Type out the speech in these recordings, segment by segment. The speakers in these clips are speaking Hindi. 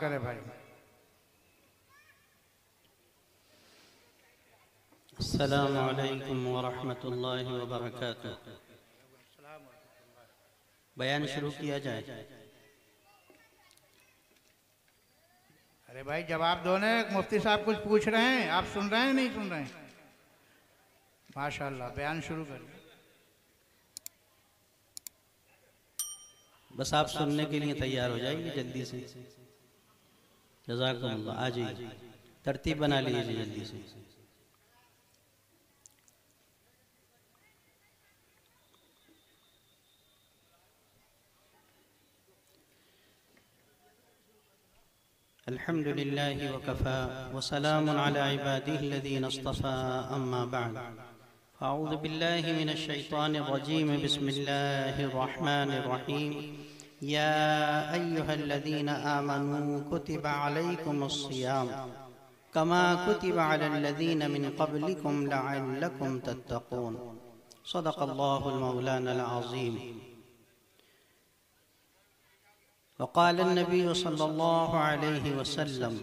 करे भाई। अस्सलामु अलैकुम व रहमतुल्लाहि व बरकातुहू। बयान शुरू किया जाए। अरे भाई जवाब दो ना, मुफ्ती साहब कुछ पूछ रहे हैं, आप सुन रहे हैं नहीं सुन रहे हैं? माशाल्लाह, बयान शुरू करिए। बस आप सुनने के लिए तैयार हो जाइए जल्दी से। जज़ाकुमुल्लाह। आ जाइए, तरतीब बना लीजिए जल्दी से। अल्हम्दुलिल्लाहि व कफ़ा व सलामुन अला इबादिहि अल्लज़ीना इस्तफ़ा, अम्मा बअद। अऊज़ु बिल्लाहि मिनश शैतानिर रजीम, बिस्मिल्लाहिर रहमानिर रहीम। या अय्युहल्लज़ीना आमनू कुतिबा अलैकुमुस्सियाम कमा कुतिबा अलल्लज़ीना मिन क़ब्लिकुम लअल्लकुम तत्तक़ून। सदक़ल्लाहुल मौलानाल अज़ीम। वक़ाल नबी सल्लल्लाहु अलैहि वसल्लम,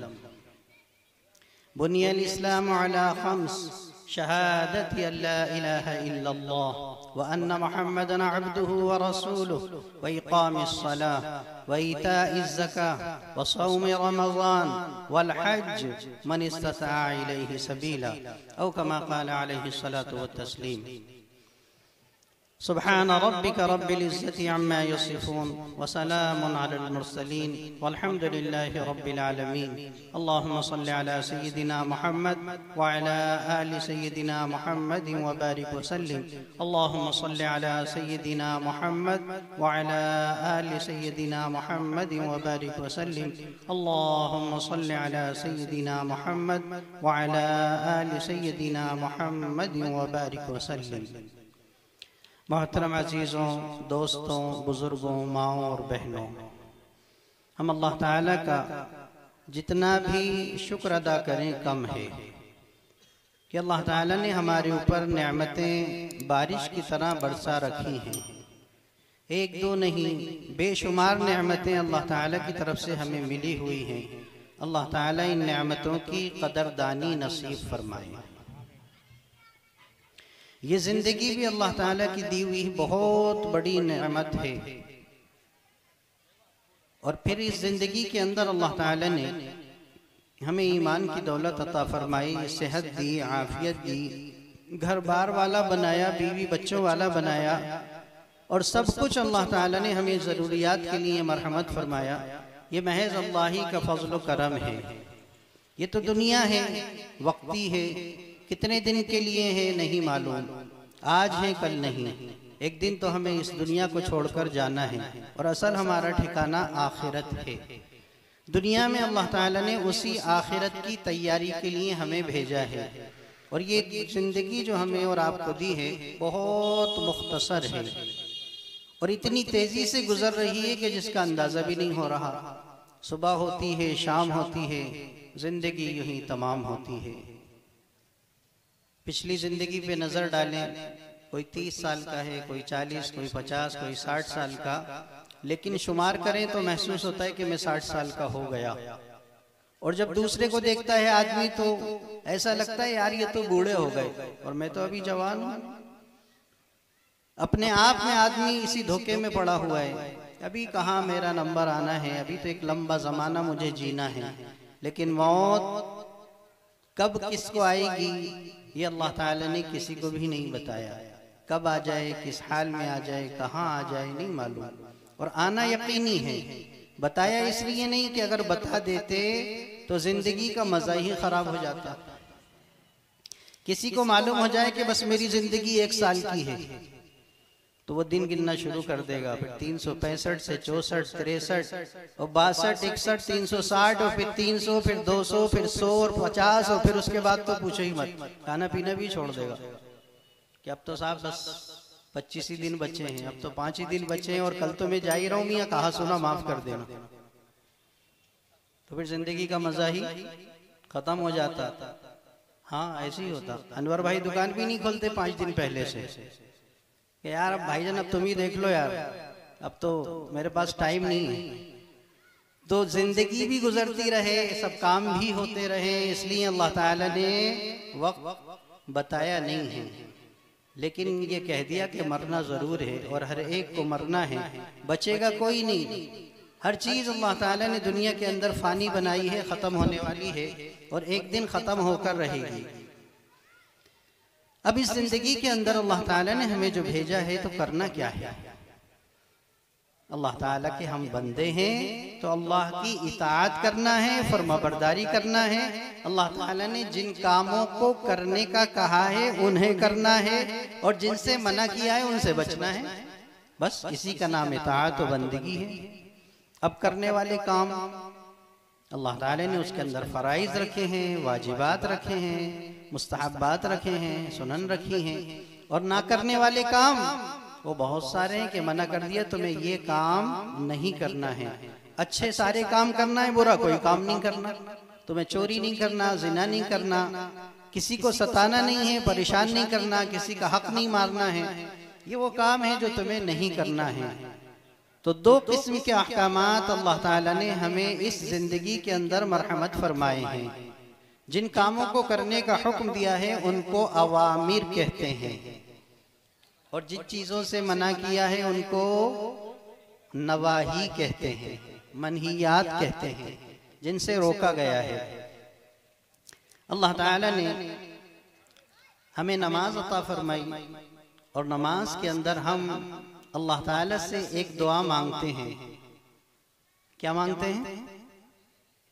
बुनियल इस्लामु अला खम्स, शहादति अल्ला इलाहा इल्लल्लाह व अन्ना मुहम्मदन अब्दुहु व रसूलुहु व इक़ामिस सलाह व ईताइज़ ज़काह व सौमि रमज़ान वल हज्ज मन इस्तताअ इलैहि सबीला, औ कमा क़ाल अलैहि सलातु व तस्लीम। सुब्हान रब्बिक रब्बिल इज़्ज़ति अम्मा यसिफून व सलामुन अलल मुरसलीन वल्हम्दुलिल्लाहि रब्बिल आलमीन। अल्लाहुम्मा सल्लि अला सय्यिदिना मुहम्मद व अला आलि सय्यिदिना मुहम्मद व बारिक व सल्लिम। अल्लाहुम्मा सल्लि अला सय्यिदिना मुहम्मद व अला आलि सय्यिदिना मुहम्मद व बारिक व सल्लिम। अल्लाहुम्मा सल्लि अला सय्यिदिना मुहम्मद व अला आलि सय्यिदिना मुहम्मद व बारिक व सल्लिम। मोहतरम अजीज़ों, दोस्तों, बुज़ुर्गों, माओं और बहनों, हम अल्लाह ताला का जितना भी शुक्र अदा करें कम है कि अल्लाह ताला ने हमारे ऊपर नेमतें बारिश की तरह बरसा रखी हैं। एक दो नहीं, बेशुमार नेमतें अल्लाह ताला की तरफ से हमें मिली हुई हैं। अल्लाह ताला इन नेमतों की कदरदानी नसीब फरमाए। ये जिंदगी भी अल्लाह ताला की दी हुई बहुत बड़ी नेमत है। और फिर इस जिंदगी के अंदर अल्लाह ताला ने हमें ईमान की दौलत अता फरमाई, सेहत दी, आफियत दी, घर बार वाला बनाया, बीवी बच्चों वाला बनाया, और सब कुछ अल्लाह ताला ने हमें ज़रूरियात के लिए मरहमत फरमाया। ये महज अल्लाह ही का फजल व करम है। ये तो दुनिया है, वक्ती है, कितने दिन के लिए है नहीं मालूम, आज है कल नहीं। एक दिन तो हमें इस दुनिया को छोड़कर जाना है, और असल हमारा ठिकाना आखिरत है। दुनिया में अल्लाह ताला ने उसी आखिरत की तैयारी के लिए हमें भेजा है। और ये जिंदगी जो हमें और आपको दी है बहुत मुख्तसर है, और इतनी तेजी से गुजर रही है कि जिसका अंदाजा भी नहीं हो रहा। सुबह होती है, शाम होती है, जिंदगी यूं ही तमाम होती है। पिछली जिंदगी पे नजर डालें, कोई 30 साल का है, कोई 40, कोई 50, कोई 60 साल का, लेकिन शुमार करें तो महसूस होता है कि मैं 60 साल का हो गया। और जब दूसरे को देखता है आदमी तो ऐसा लगता है यार ये तो बूढ़े हो गए और मैं तो अभी जवान हूं। अपने आप में आदमी इसी धोखे में पड़ा हुआ है, अभी कहाँ मेरा नंबर आना है, अभी तो एक लंबा जमाना मुझे जीना है। लेकिन मौत कब किसको आएगी ये अल्लाह ताला ने किसी को भी नहीं बताया। कब आ जाए, किस हाल में आ जाए, कहाँ आ जाए नहीं मालूम, और आना यकीनी है। बताया इसलिए नहीं कि अगर बता देते तो जिंदगी का मजा ही खराब हो जाता। किसी को मालूम हो जाए कि बस मेरी जिंदगी 1 साल की है तो वो दिन गिनना शुरू कर देगा। फिर 365 से 64, 63 और 62, 61, 360 और फिर 300, फिर 200, फिर 100 और 50, और फिर उसके बाद तो पूछो ही मत, खाना पीना भी छोड़ देगा कि अब तो साहब बस 25 ही दिन बचे हैं, अब तो 5 ही दिन बचे हैं, और कल तो मैं जा ही रहा हूँ मियाँ, कहा सुना माफ कर देना। तो फिर जिंदगी का मजा ही खत्म हो जाता। हाँ ऐसे ही होता। अनवर भाई दुकान भी नहीं खोलते 5 दिन पहले से कि यार अब भाईजान अब तुम ही देख लो यार, अब तो मेरे पास टाइम नहीं है। तो जिंदगी भी गुजरती रहे, सब काम भी होते रहे, इसलिए अल्लाह ताला ने वक्त बताया नहीं है, लेकिन ये कह दिया कि मरना ज़रूर है और हर एक को मरना है, बचेगा कोई नहीं। हर चीज़ अल्लाह ताला ने दुनिया के अंदर फ़ानी बनाई है, ख़त्म होने वाली है और एक दिन ख़त्म होकर रहेगी। अब इस ज़िंदगी के अंदर अल्लाह ताला ने हमें जो भेजा है तो करना क्या है? अल्लाह ताला के हम बंदे हैं तो अल्लाह की इताअत करना है, फरमाबरदारी करना है। अल्लाह ताला ने जिन कामों को करने का कहा है उन्हें करना है और जिनसे मना किया है उनसे बचना है। बस इसी का नाम इताअत और बंदगी है। अब करने वाले काम अल्लाह ताला ने उसके अंदर फ़राइज़ रखे हैं, वाजिबात रखे हैं, मुस्तहब्बात रखे हैं, सुनन रखी हैं, और ना करने वाले काम वो बहुत सारे हैं कि मना कर दिया तुम्हें ये काम नहीं करना है। अच्छे सारे काम करना है, बुरा कोई काम नहीं करना। तुम्हें चोरी नहीं करना, जिना नहीं करना, किसी को सताना नहीं है, परेशान नहीं करना, किसी का हक नहीं मारना है, ये वो काम है जो तुम्हें नहीं करना है। तो दो किस्म के अहकामात अल्लाह ताला ने हमें इस जिंदगी के अंदर मरहमत फरमाए हैं। जिन कामों को करने का हुक्म दिया है उनको अवामिर कहते हैं और जिन चीज़ों से मना किया है उनको नवाही कहते हैं, मनहियात कहते हैं, जिनसे रोका गया है। अल्लाह ताला ने हमें नमाज अता फरमाई और नमाज के अंदर हम अल्लाह ताला से एक दुआ मांगते हैं। क्या मांगते हैं?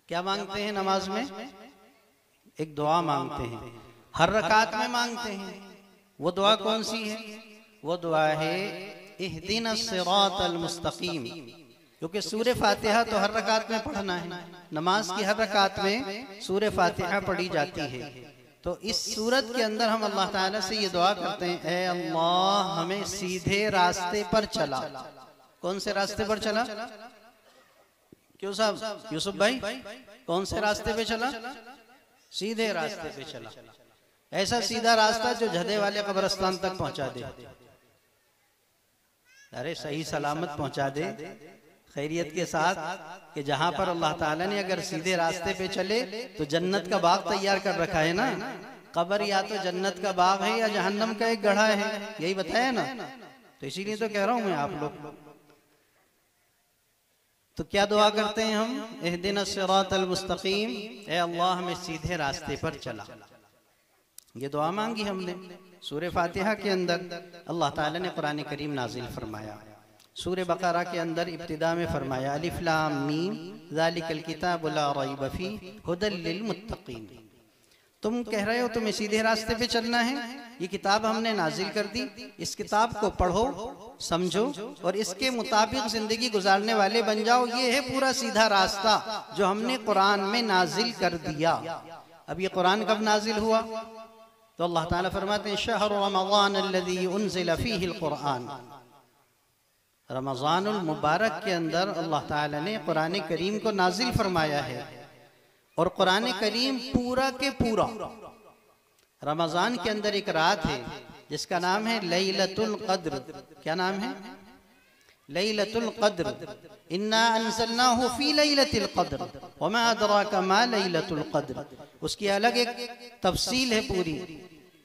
क्या मांगते हैं नमाज में? एक दुआ मांगते हैं, हर रकात में मांगते हैं। वो दुआ कौन सी है? वो दुआ है इहदिनस सिरातल मुस्तकीम, क्योंकि सूरह फातिहा तो हर रकात में पढ़ना है। नमाज की हर रकात में सूरह फातिहा पढ़ी जाती है। तो इस सूरत के अंदर हम अल्लाह ताला से ये दुआ करते हैं, ऐ अल्लाह हमें सीधे रास्ते पर चला। कौन से रास्ते पर चला? क्यों साहब, यूसुफ भाई, कौन से रास्ते पे चला? सीधे रास्ते पे चला। ऐसा सीधा रास्ता जो जदे वाले कब्रिस्तान तक पहुंचा दे। अरे सही सलामत पहुंचा दे, खैरियत के साथ, कि जहां पर अल्लाह ताला ने अगर सीधे रास्ते पे चले तो जन्नत का बाग तैयार कर रखा है ना। कब्र या तो जन्नत का बाग है या जहन्नम का एक गढ़ा है, यही बताया ना। तो इसीलिए तो कह रहा हूं मैं आप लोग। तो क्या दुआ करते हैं हम? इहदिनस सिरातल मुस्तकीम, ए अल्लाह हमें सीधे रास्ते पर चला। ये दुआ मांगी हमने सूरह फातिहा के अंदर। अल्लाह ताला ने कुरान करीम नाजिल फरमाया। सूरह बकरा के अंदर इब्तिदा में फरमाया, अलिफ लाम मीम ज़ालिकल किताबु ला रैब फीह हुदल लिल मुत्तकीन। तुम कह रहे हो तुम्हें सीधे रास्ते पे चलना है, ये किताब हमने नाजिल कर दी, इस किताब को पढ़ो, समझो और इसके मुताबिक जिंदगी गुजारने वाले बन जाओ। ये है पूरा सीधा रास्ता जो हमने कुरान में नाजिल कर दिया। अब ये कुरान कब नाजिल हुआ? तो अल्लाह ताला फरमाते हैं, शहर रमज़ान अल्लज़ी उन्ज़िल फ़ीहिल कुरान। रमज़ानुल मुबारक के अंदर अल्लाह ताला ने कुरान करीम को नाजिल फरमाया है। और कुरान करीम पूरा के पूरा रमज़ान के अंदर एक रात है जिसका नाम है लैलतुल क़द्र। क्या नाम है? लैलतुल क़द्र। इन्ना अंज़लनाहु फ़ी लैलतिल क़द्र वमा अदराका मा लैलतुल क़द्र। उसकी अलग एक तफसील है पूरी।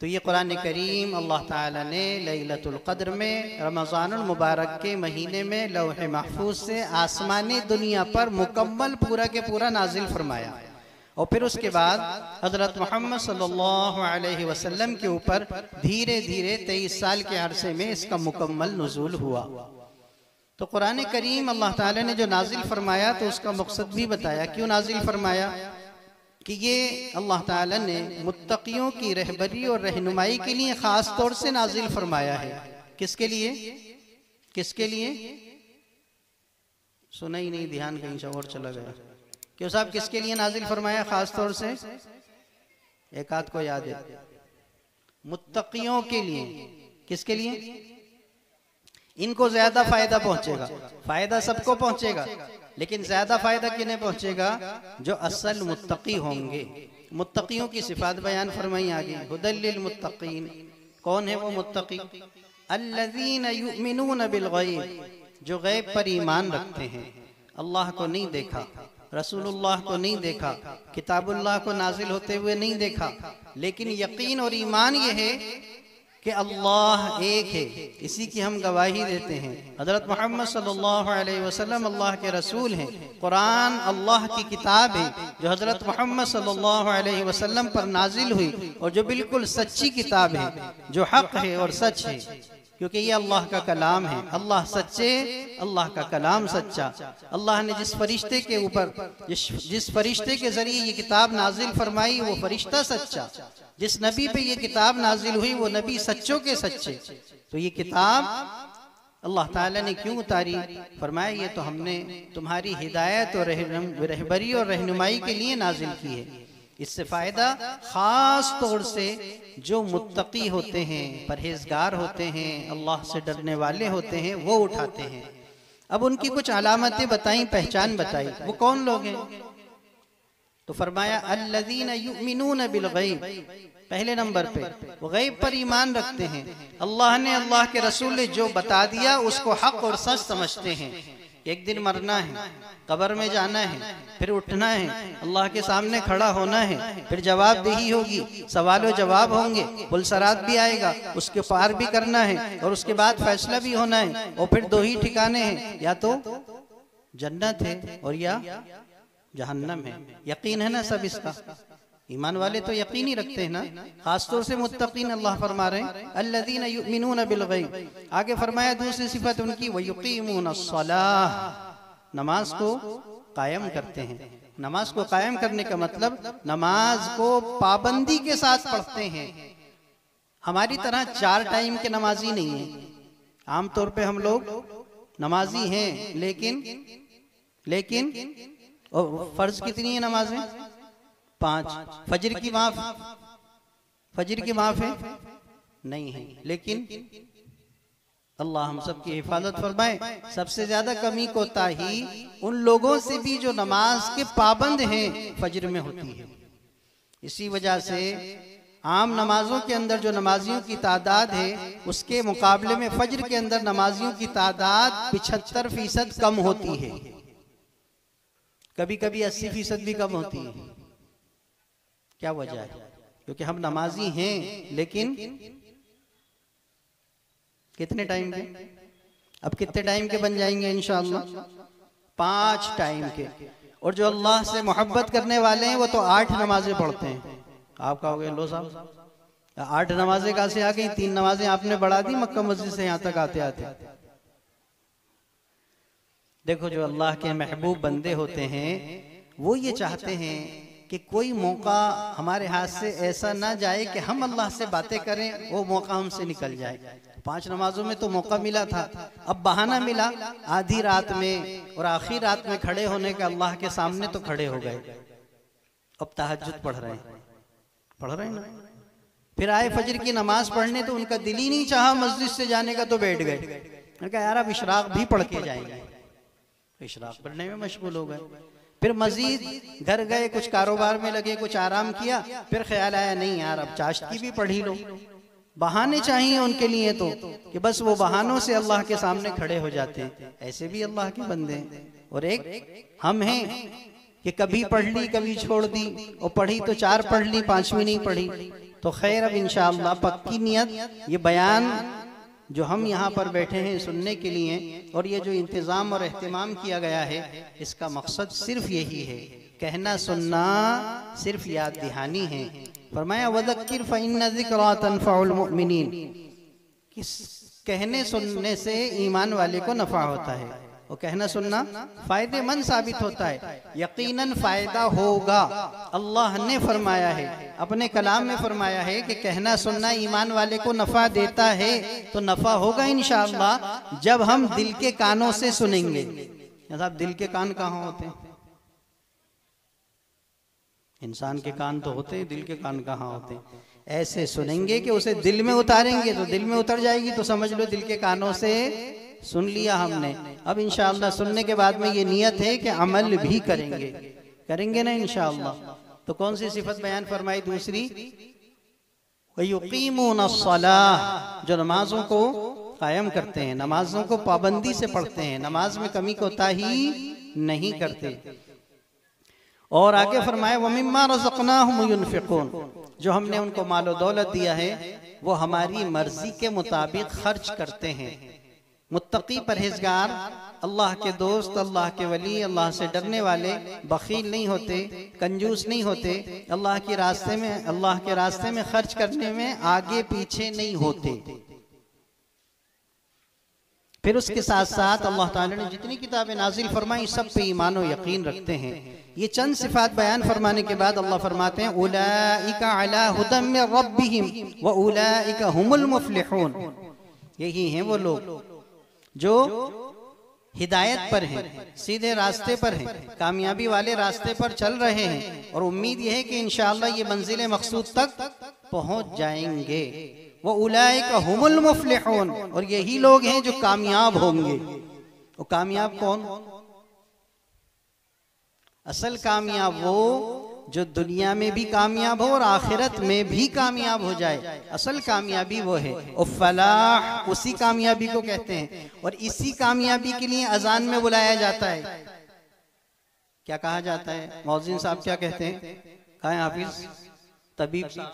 तो ये कुरान करीम अल्लाह ताला ने लैलतुल क़द्र में रमज़ानुल मुबारक के महीने में लौह महफूज से आसमानी दुनिया पर मुकम्मल पूरा के पूरा नाजिल फरमाया। और फिर उसके बाद हज़रत मोहम्मद सल्लल्लाहु अलैहि वसल्लम के ऊपर धीरे धीरे 23 साल के अरसे में इसका मुकम्मल नुज़ूल हुआ। तो कुरान करीम अल्लाह ताला ने जो नाजिल फरमाया तो उसका मकसद भी बताया। क्यों नाजिल फरमाया? कि ये अल्लाह ताला ने मुत्तकियों की रहबरी और रहनुमाई के लिए ख़ास तौर से नाजिल फरमाया है। किसके लिए? किसके लिए? सुना ही नहीं, ध्यान कहीं से और चला गया। क्यों साहब, किसके लिए नाजिल फरमाया ख़ास तौर से? एक आध को याद है? मुत्तकियों के लिए। किसके लिए? इनको ज्यादा फायदा पहुंचेगा। फायदा सबको पहुंचेगा, लेकिन ज्यादा फायदा किन्हें पहुंचेगा? जो असल मुत्तकी होंगे। मुत्तकियों की सिफात बयान फरमाई आगे, हुदल लिल मुत्तकीन। कौन है वो मुत्तकी? अल्लज़ीना युमिनून बिल गैब, जो गैब पर ईमान रखते हैं। अल्लाह को नहीं देखा, रसूलुल्लाह को नहीं देखा, किताबुल्लाह को नाजिल होते हुए नहीं देखा, लेकिन यकीन और ईमान ये है कि अल्लाह एक है, इसी की हम गवाही देते हैं। हज़रत मोहम्मद सल्लल्लाहु अलैहि वसल्लम अल्लाह के रसूल हैं। कुरान अल्लाह की किताब है जो हज़रत मोहम्मद सल्लल्लाहु अलैहि वसल्लम पर नाजिल हुई और जो बिल्कुल सच्ची किताब है, जो हक है और सच है, क्योंकि ये अल्लाह का कलाम है। अल्लाह सच्चे, अल्लाह का कलाम सच्चा। अल्लाह ने जिस फरिश्ते के ऊपर, जिस फरिश्ते के जरिए ये किताब नाजिल फरमाई वो फरिश्ता सच्चा, जिस नबी पे ये किताब नाजिल हुई वो नबी सच्चों के सच्चे। तो ये किताब अल्लाह ताला ने क्यों उतारी? फरमाया ये तो हमने तुम्हारी हिदायत और रहबरी और रहनुमाई के लिए नाजिल की है। इससे फायदा खास तौर से जो मुत्तकी होते हैं, परहेजगार होते हैं, अल्लाह से डरने वाले होते हैं, वो उठाते हैं। अब उनकी कुछ अलामतें बताई, पहचान बताई, वो कौन लोग हैं? तो फरमाया अल्लज़ीना युमिनून बिल गैब, पहले नंबर पे वो गैब पर ईमान रखते हैं। अल्लाह ने, अल्लाह के रसूल ने जो बता दिया उसको हक और सच समझते हैं। एक दिन मरना है, कब्र में जाना है, फिर उठना है, अल्लाह के सामने खड़ा होना है, फिर जवाबदेही होगी, सवाल और जवाब होंगे, पुलसरात भी आएगा, उसके पार भी करना है और उसके बाद फैसला भी होना है। और फिर दो ही ठिकाने हैं, या तो जन्नत है और या जहन्नम है। यकीन है ना सब इसका? ईमान वाले तो यकीन ही रखते हैं ना, खासतौर से मुत्तकीन। अल्लाह फरमा रहे हैं अल्लज़ीना युमिनून बिल गैब। आगे फरमाया दूसरी सिफत उनकी वयुकीमूनस्सलाह, नमाज को कायम करते हैं। नमाज को कायम करने का मतलब नमाज को पाबंदी के साथ पढ़ते हैं। हमारी तरह 4 टाइम के नमाजी नहीं है। आमतौर पे हम लोग नमाजी हैं, लेकिन और फर्ज कितनी है नमाजें? 5। फजर की माफ है नहीं है, लेकिन अल्लाह हम सब की हिफाजत फरमाए। सबसे ज्यादा कमी कोताही उन लोगों से भी जो नमाज के पाबंद हैं फजर में होती है। इसी वजह से आम नमाजों के अंदर जो नमाजियों की तादाद है उसके मुकाबले में फजर के अंदर नमाजियों की तादाद 75% कम होती है, कभी कभी 80% भी कम होती है। क्या वजह है? क्योंकि हम नमाजी हैं, लेकिन कितने टाइम के? अब कितने टाइम के बन जाएंगे इंशाअल्लाह? 5 टाइम के। और जो अल्लाह से मोहब्बत करने वाले हैं वो तो 8 नमाजें पढ़ते हैं। आप कहोगे लो साहब 8 नमाजें कहाँ से आ गई? 3 नमाजें आपने बढ़ा दी मक्का मस्जिद से यहाँ तक आते आते। देखो जो अल्लाह के महबूब बंदे होते हैं वो ये चाहते हैं कि कोई मौका हमारे हाथ से ऐसा ना जाए कि हम अल्लाह से बातें करें, वो मौका हमसे निकल जाए। 5 नमाजों में तो मौका मिला था, अब बहाना मिला आधी रात में और आखिरी रात में खड़े होने का। अल्लाह के सामने तो खड़े हो गए, अब तहज्जुद पढ़ रहे हैं ना। फिर आए फजर की नमाज पढ़ने तो उनका दिल ही नहीं चाहा मस्जिद से जाने का, तो बैठ गए। मैंने कहा यार अब इशराक भी पढ़ के जाएंगे, इशराक पढ़ने में मशगूल हो गए। फिर मजीद घर गए, कुछ कारोबार में लगे, कुछ आराम किया, फिर ख्याल आया नहीं यार अब चाश्ती भी पढ़ ही लो। बहाने चाहिए उनके लिए तो कि बस वो बहानों से अल्लाह के सामने खड़े हो जाते हैं। ऐसे भी अल्लाह के बंदे हैं। और एक हम हैं कि कभी पढ़ ली कभी छोड़ दी, और पढ़ी तो 4 पढ़ ली 5वीं नहीं पढ़ी। तो खैर अब इंशाअल्लाह पक्की नियत ये बयान जो हम यहाँ पर बैठे हैं सुनने के लिए, और ये जो इंतज़ाम और एहतिमाम किया गया है, इसका मकसद सिर्फ यही है, कहना सुनना सिर्फ याद दहानी है। फरमाया वज़क्किर फ़इन्न ज़िक्रा तनफ़उल मुमिनीन, कहने सुनने से ईमान वाले को नफ़ा होता है, और कहना सुनना फायदेमंद साबित होता है। यकीनन फायदा होगा। अल्लाह ने फरमाया है, अपने कलाम में फरमाया है कि कहना सुनना ईमान वाले को नफा देता है, तो नफा होगा इंशाअल्लाह जब हम दिल के कानों से सुनेंगे। साहब दिल के कान कहाँ होते हैं? इंसान के कान तो होते हैं, दिल के कान कहाँ होते हैं? ऐसे सुनेंगे कि उसे दिल में उतारेंगे तो दिल में उतर जाएगी, तो समझ लो दिल के कानों से सुन लिया हमने। अब इंशाअल्लाह सुनने के बाद में ये नियत है कि अमल भी करेंगे ना इंशाअल्लाह। तो कौन सी सिफत बयान फरमाई? दूसरी वयुकीमूनस्सलाह, जो नमाजों को कायम करते हैं, नमाजों को पाबंदी से पढ़ते हैं, नमाज में कमी कोताही नहीं करते। और आगे फरमाया वमिम्मा रज़क़नाहुम युनफ़िक़ून, जो हमने उनको मालो दौलत दिया है वो हमारी मर्जी के मुताबिक खर्च करते हैं। मुत्तकी परहेजगार, अल्लाह के दोस्त, अल्लाह के वली, अल्लाह से डरने वाले बखील नहीं होते, कंजूस नहीं होते, अल्लाह के रास्ते में खर्च करने में आगे पीछे नहीं होते। फिर उसके साथ साथ अल्लाह ताला ने जितनी किताबें नाजिल फरमाई सब पे ईमान और यकीन रखते हैं। ये चंद सिफात बयान फरमाने के बाद अल्लाह फरमाते हैं उलाइका अला हुदम मिर रब्बिहिम व उलाइका हुमुल मुफ्लिहून, यही हैं वो लोग जो हिदायत पर हैं, सीधे रास्ते पर हैं, कामयाबी वाले रास्ते पर चल रहे हैं और उम्मीद यह है कि इंशाअल्लाह ये मंजिल मकसूद तक पहुंच जाएंगे। वो उलाइका हुमुल मुफ्लिहून, और यही लोग हैं जो कामयाब होंगे। वो कामयाब कौन? असल कामयाब वो जो दुनिया में भी कामयाब हो और आखिरत में भी कामयाब हो जाए। असल कामयाबी वो है, और फलाह उसी कामयाबी को कहते हैं। और इसी कामयाबी के लिए अजान में बुलाया जाता है। क्या कहा जाता है? मौज़िन साहब क्या कहते हैं? कहा हाफिज तबीब साहब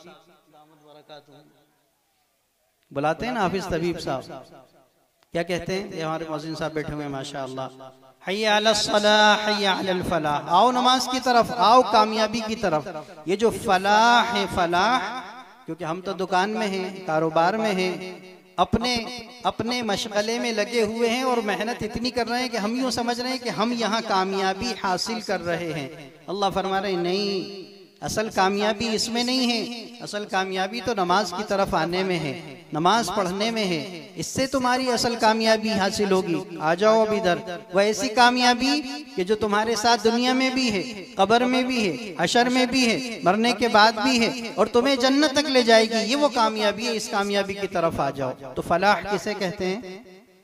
बुलाते हैं ना, हाफिज तबीब साहब क्या कहते हैं? ये हमारे मौज़िन साहब बैठे हुए हैं माशाअल्लाह। हय्या अलस सलाह हय्या अलल फलाह, आओ नमाज की तरफ, आओ कामयाबी की तरफ। ये जो फलाह है, फलाह क्योंकि हम तो दुकान में हैं, कारोबार में हैं, अपने मशगले में लगे हुए हैं और मेहनत इतनी कर रहे हैं कि हम यूँ समझ रहे हैं कि हम यहाँ कामयाबी हासिल कर रहे हैं। अल्लाह फरमा रहे नहीं, असल कामयाबी इसमें नहीं है। असल कामयाबी तो नमाज की तरफ आने में है, नमाज पढ़ने में है। इससे तुम्हारी असल कामयाबी हासिल होगी। आ जाओ अब इधर। वह ऐसी कामयाबी कि जो तुम्हारे साथ दुनिया में भी है, कब्र में भी है, हशर में भी है, मरने के बाद भी है और तुम्हें जन्नत तक ले जाएगी। ये वो कामयाबी है। इस कामयाबी की तरफ आ जाओ। तो फलाह किसे कहते हैं?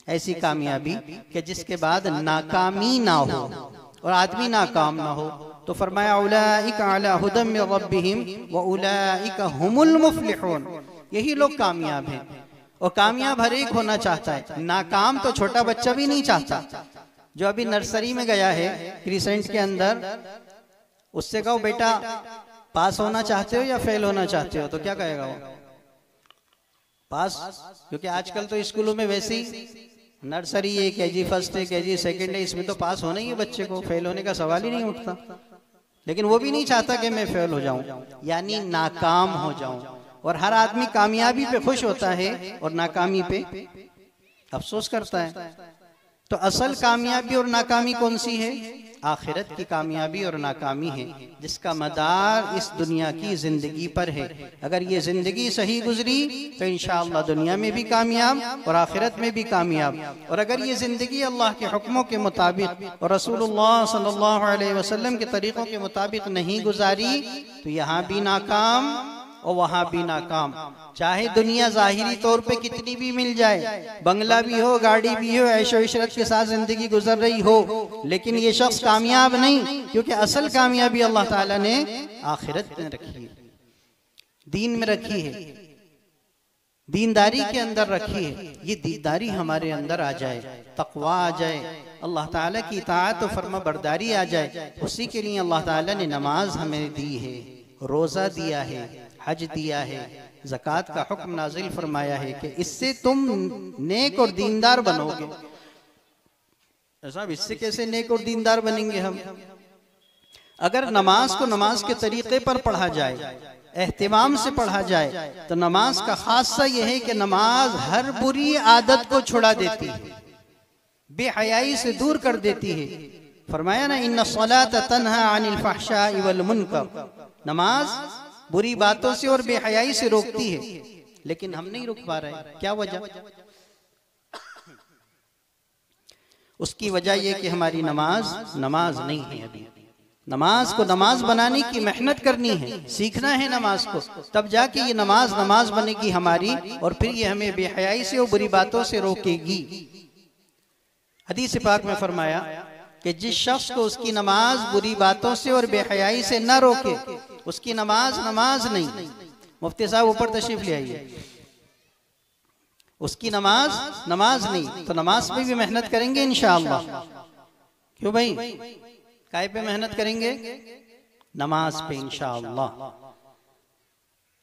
ऐसी कामयाबी कि जिसके बाद नाकामी ना हो और आदमी नाकाम ना हो। तो फरमाया उलाइका अला हुदम मिर रब्बिहिम व उलाइका हुमुल मुफ्लिहून, यही लोग कामयाब हैं। और कामयाब हर एक होना चाहता है, नाकाम तो छोटा बच्चा भी नहीं चाहता। जो अभी नर्सरी में गया है क्रिसेंट के अंदर, उससे कहो बेटा पास होना चाहते हो या फेल होना चाहते हो, तो क्या कहेगा वो? पास। क्योंकि आजकल तो स्कूलों में वैसे ही नर्सरी है, केजी फर्स्ट है, केजी सेकंड है, इसमें तो पास होना ही है बच्चे को, फेल होने का सवाल ही नहीं उठता। लेकिन वो भी नहीं चाहता कि मैं फेल हो जाऊं, यानी नाकाम हो जाऊं। और हर आदमी कामयाबी पे खुश होता है और नाकामी पे अफसोस करता है। तो असल कामयाबी और नाकामी कौन सी है? आखिरत की कामयाबी और नाकामी है, जिसका मदार इस दुनिया की जिंदगी पर है। अगर ये जिंदगी सही गुजरी तो इंशाअल्लाह दुनिया में भी कामयाब और आखिरत में भी कामयाब। और अगर ये जिंदगी अल्लाह के हुक्मों के मुताबिक और रसूलुल्लाह सल्लल्लाहु अलैहि वसल्लम के तरीकों के मुताबिक नहीं गुजारी तो यहाँ भी नाकाम और वहाँ भी नाकाम। चाहे दुनिया जाहिरी तौर पे कितनी भी मिल जाए, बंगला भी हो, गाड़ी भी हो, ऐशो इशरत के साथ जिंदगी गुजर रही हो, लेकिन ये शख्स कामयाब नहीं, क्योंकि असल कामयाबी अल्लाह ताला ने आखिरत में रखी है, दीन में रखी है, दीनदारी के अंदर रखी है। ये दीनदारी हमारे अंदर आ जाए, तकवा आ जाए, अल्लाह ताला की इताअत और फर्मा बरदारी आ जाए, उसी के लिए अल्लाह ताला ने नमाज हमें दी है, रोजा दिया है, हज दिया है, ज़कात का हुक्म नाजिल फरमाया है कि इससे तुम नेक और दीनदार बनोगे। साहब इससे कैसे नेक और दीनदार बनेंगे हम? अगर नमाज को नमाज के तरीके पर पढ़ा जाए, एहतिमाम से पढ़ा जाए, तो नमाज का खासा यह है कि नमाज हर बुरी आदत को छुड़ा देती है, बेहयाई से दूर कर देती है। फरमाया ना इन्ना सलात तन्हा अनिल फहशाई वल मुनकर, नमाज बुरी बातों से और बेहयाई से रोकती है, लेकिन हम नहीं रुक पा रहे। क्या वजह? उसकी वजह यह कि हमारी नमाज नहीं है। अभी नमाज को नमाज बनाने की मेहनत करनी है, सीखना है नमाज को, तब जाके ये नमाज बनेगी हमारी, और फिर ये हमें बेहयाई से और बुरी बातों से रोकेगी। हदीस पाक में फरमाया कि जिस शख्स को उसकी नमाज बुरी बातों से और बेहयाई से न रोके, उसकी नमाज नहीं। मुफ्ती साहब ऊपर तशरीफ ले आइए। उसकी नमाज नहीं, तो नमाज में भी मेहनत करेंगे इंशाअल्लाह। क्यों भाई, काय पे मेहनत करेंगे? नमाज पे इंशाअल्लाह।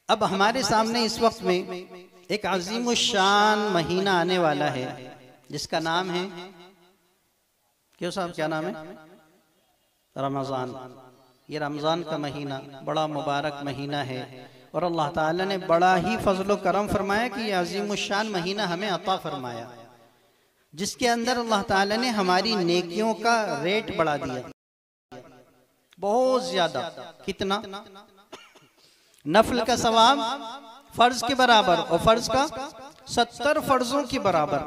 अब हमारे सामने इस वक्त में एक अजीमुशान महीना आने वाला है जिसका नाम है, क्यों साहब क्या नाम है? रमज़ान। ये रमज़ान का महीना बड़ा मुबारक महीना है और अल्लाह ताला ने बड़ा ही फजल करम फरमाया कि यह अजीमुशान महीना हमें अता फरमाया, जिसके अंदर अल्लाह ताला ने हमारी नेकियों का रेट बढ़ा दिया बहुत ज्यादा। कितना? नफल का सवाब फर्ज के बराबर और फर्ज का 70 फर्जों के बराबर।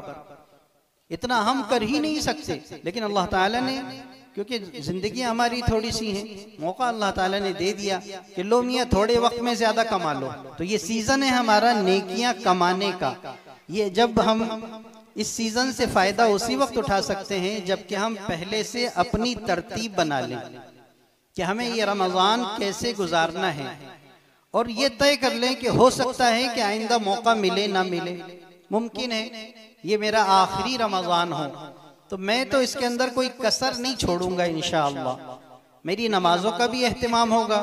इतना हम कर ही नहीं सकते, लेकिन अल्लाह ताला ने, क्योंकि जिंदगी हमारी थोड़ी सी है, मौका अल्लाह ताला ने दे दिया कि लो मियाँ थोड़े वक्त में ज्यादा कमा लो। तो ये सीजन है हमारा नेकियां कमाने का। ये जब हम इस सीजन से फायदा उसी वक्त उठा सकते हैं जबकि हम पहले से अपनी तरतीब बना लें कि हमें ये रमजान कैसे गुजारना है, और ये तय कर लें कि हो सकता है कि आइंदा मौका मिले ना मिले, मुमकिन है ये मेरा आखिरी रमजान हो, तो मैं तो इसके अंदर कोई कसर नहीं छोड़ूंगा इंशाअल्लाह। मेरी नमाजों का भी एहतिमाम होगा,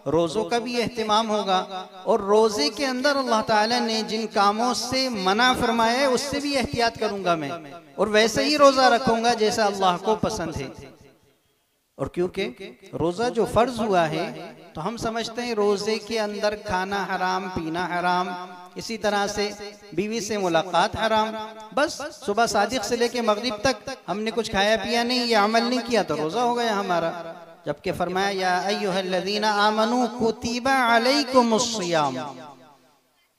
रोज़ों का भी एहतिमाम होगा, और रोज़े के अंदर अल्लाह ताला ने जिन कामों से मना फरमाया है उससे भी एहतियात करूंगा मैं, और वैसे ही रोज़ा रखूंगा जैसा अल्लाह को पसंद है। और क्योंकि रोज़ा जो फर्ज हुआ है तो हम समझते हैं रोज़े के अंदर खाना हराम, पीना हराम, इसी तरह से बीवी से मुलाकात हराम। बस सुबह सादिक से लेके मगरिब तक हमने कुछ खाया पिया नहीं, ये अमल नहीं किया तो रोज़ा हो गया हमारा। जबकि फरमाया या अय्युहल्लज़ीना आमनू कुतिबा अलैकुमुस्सियाम,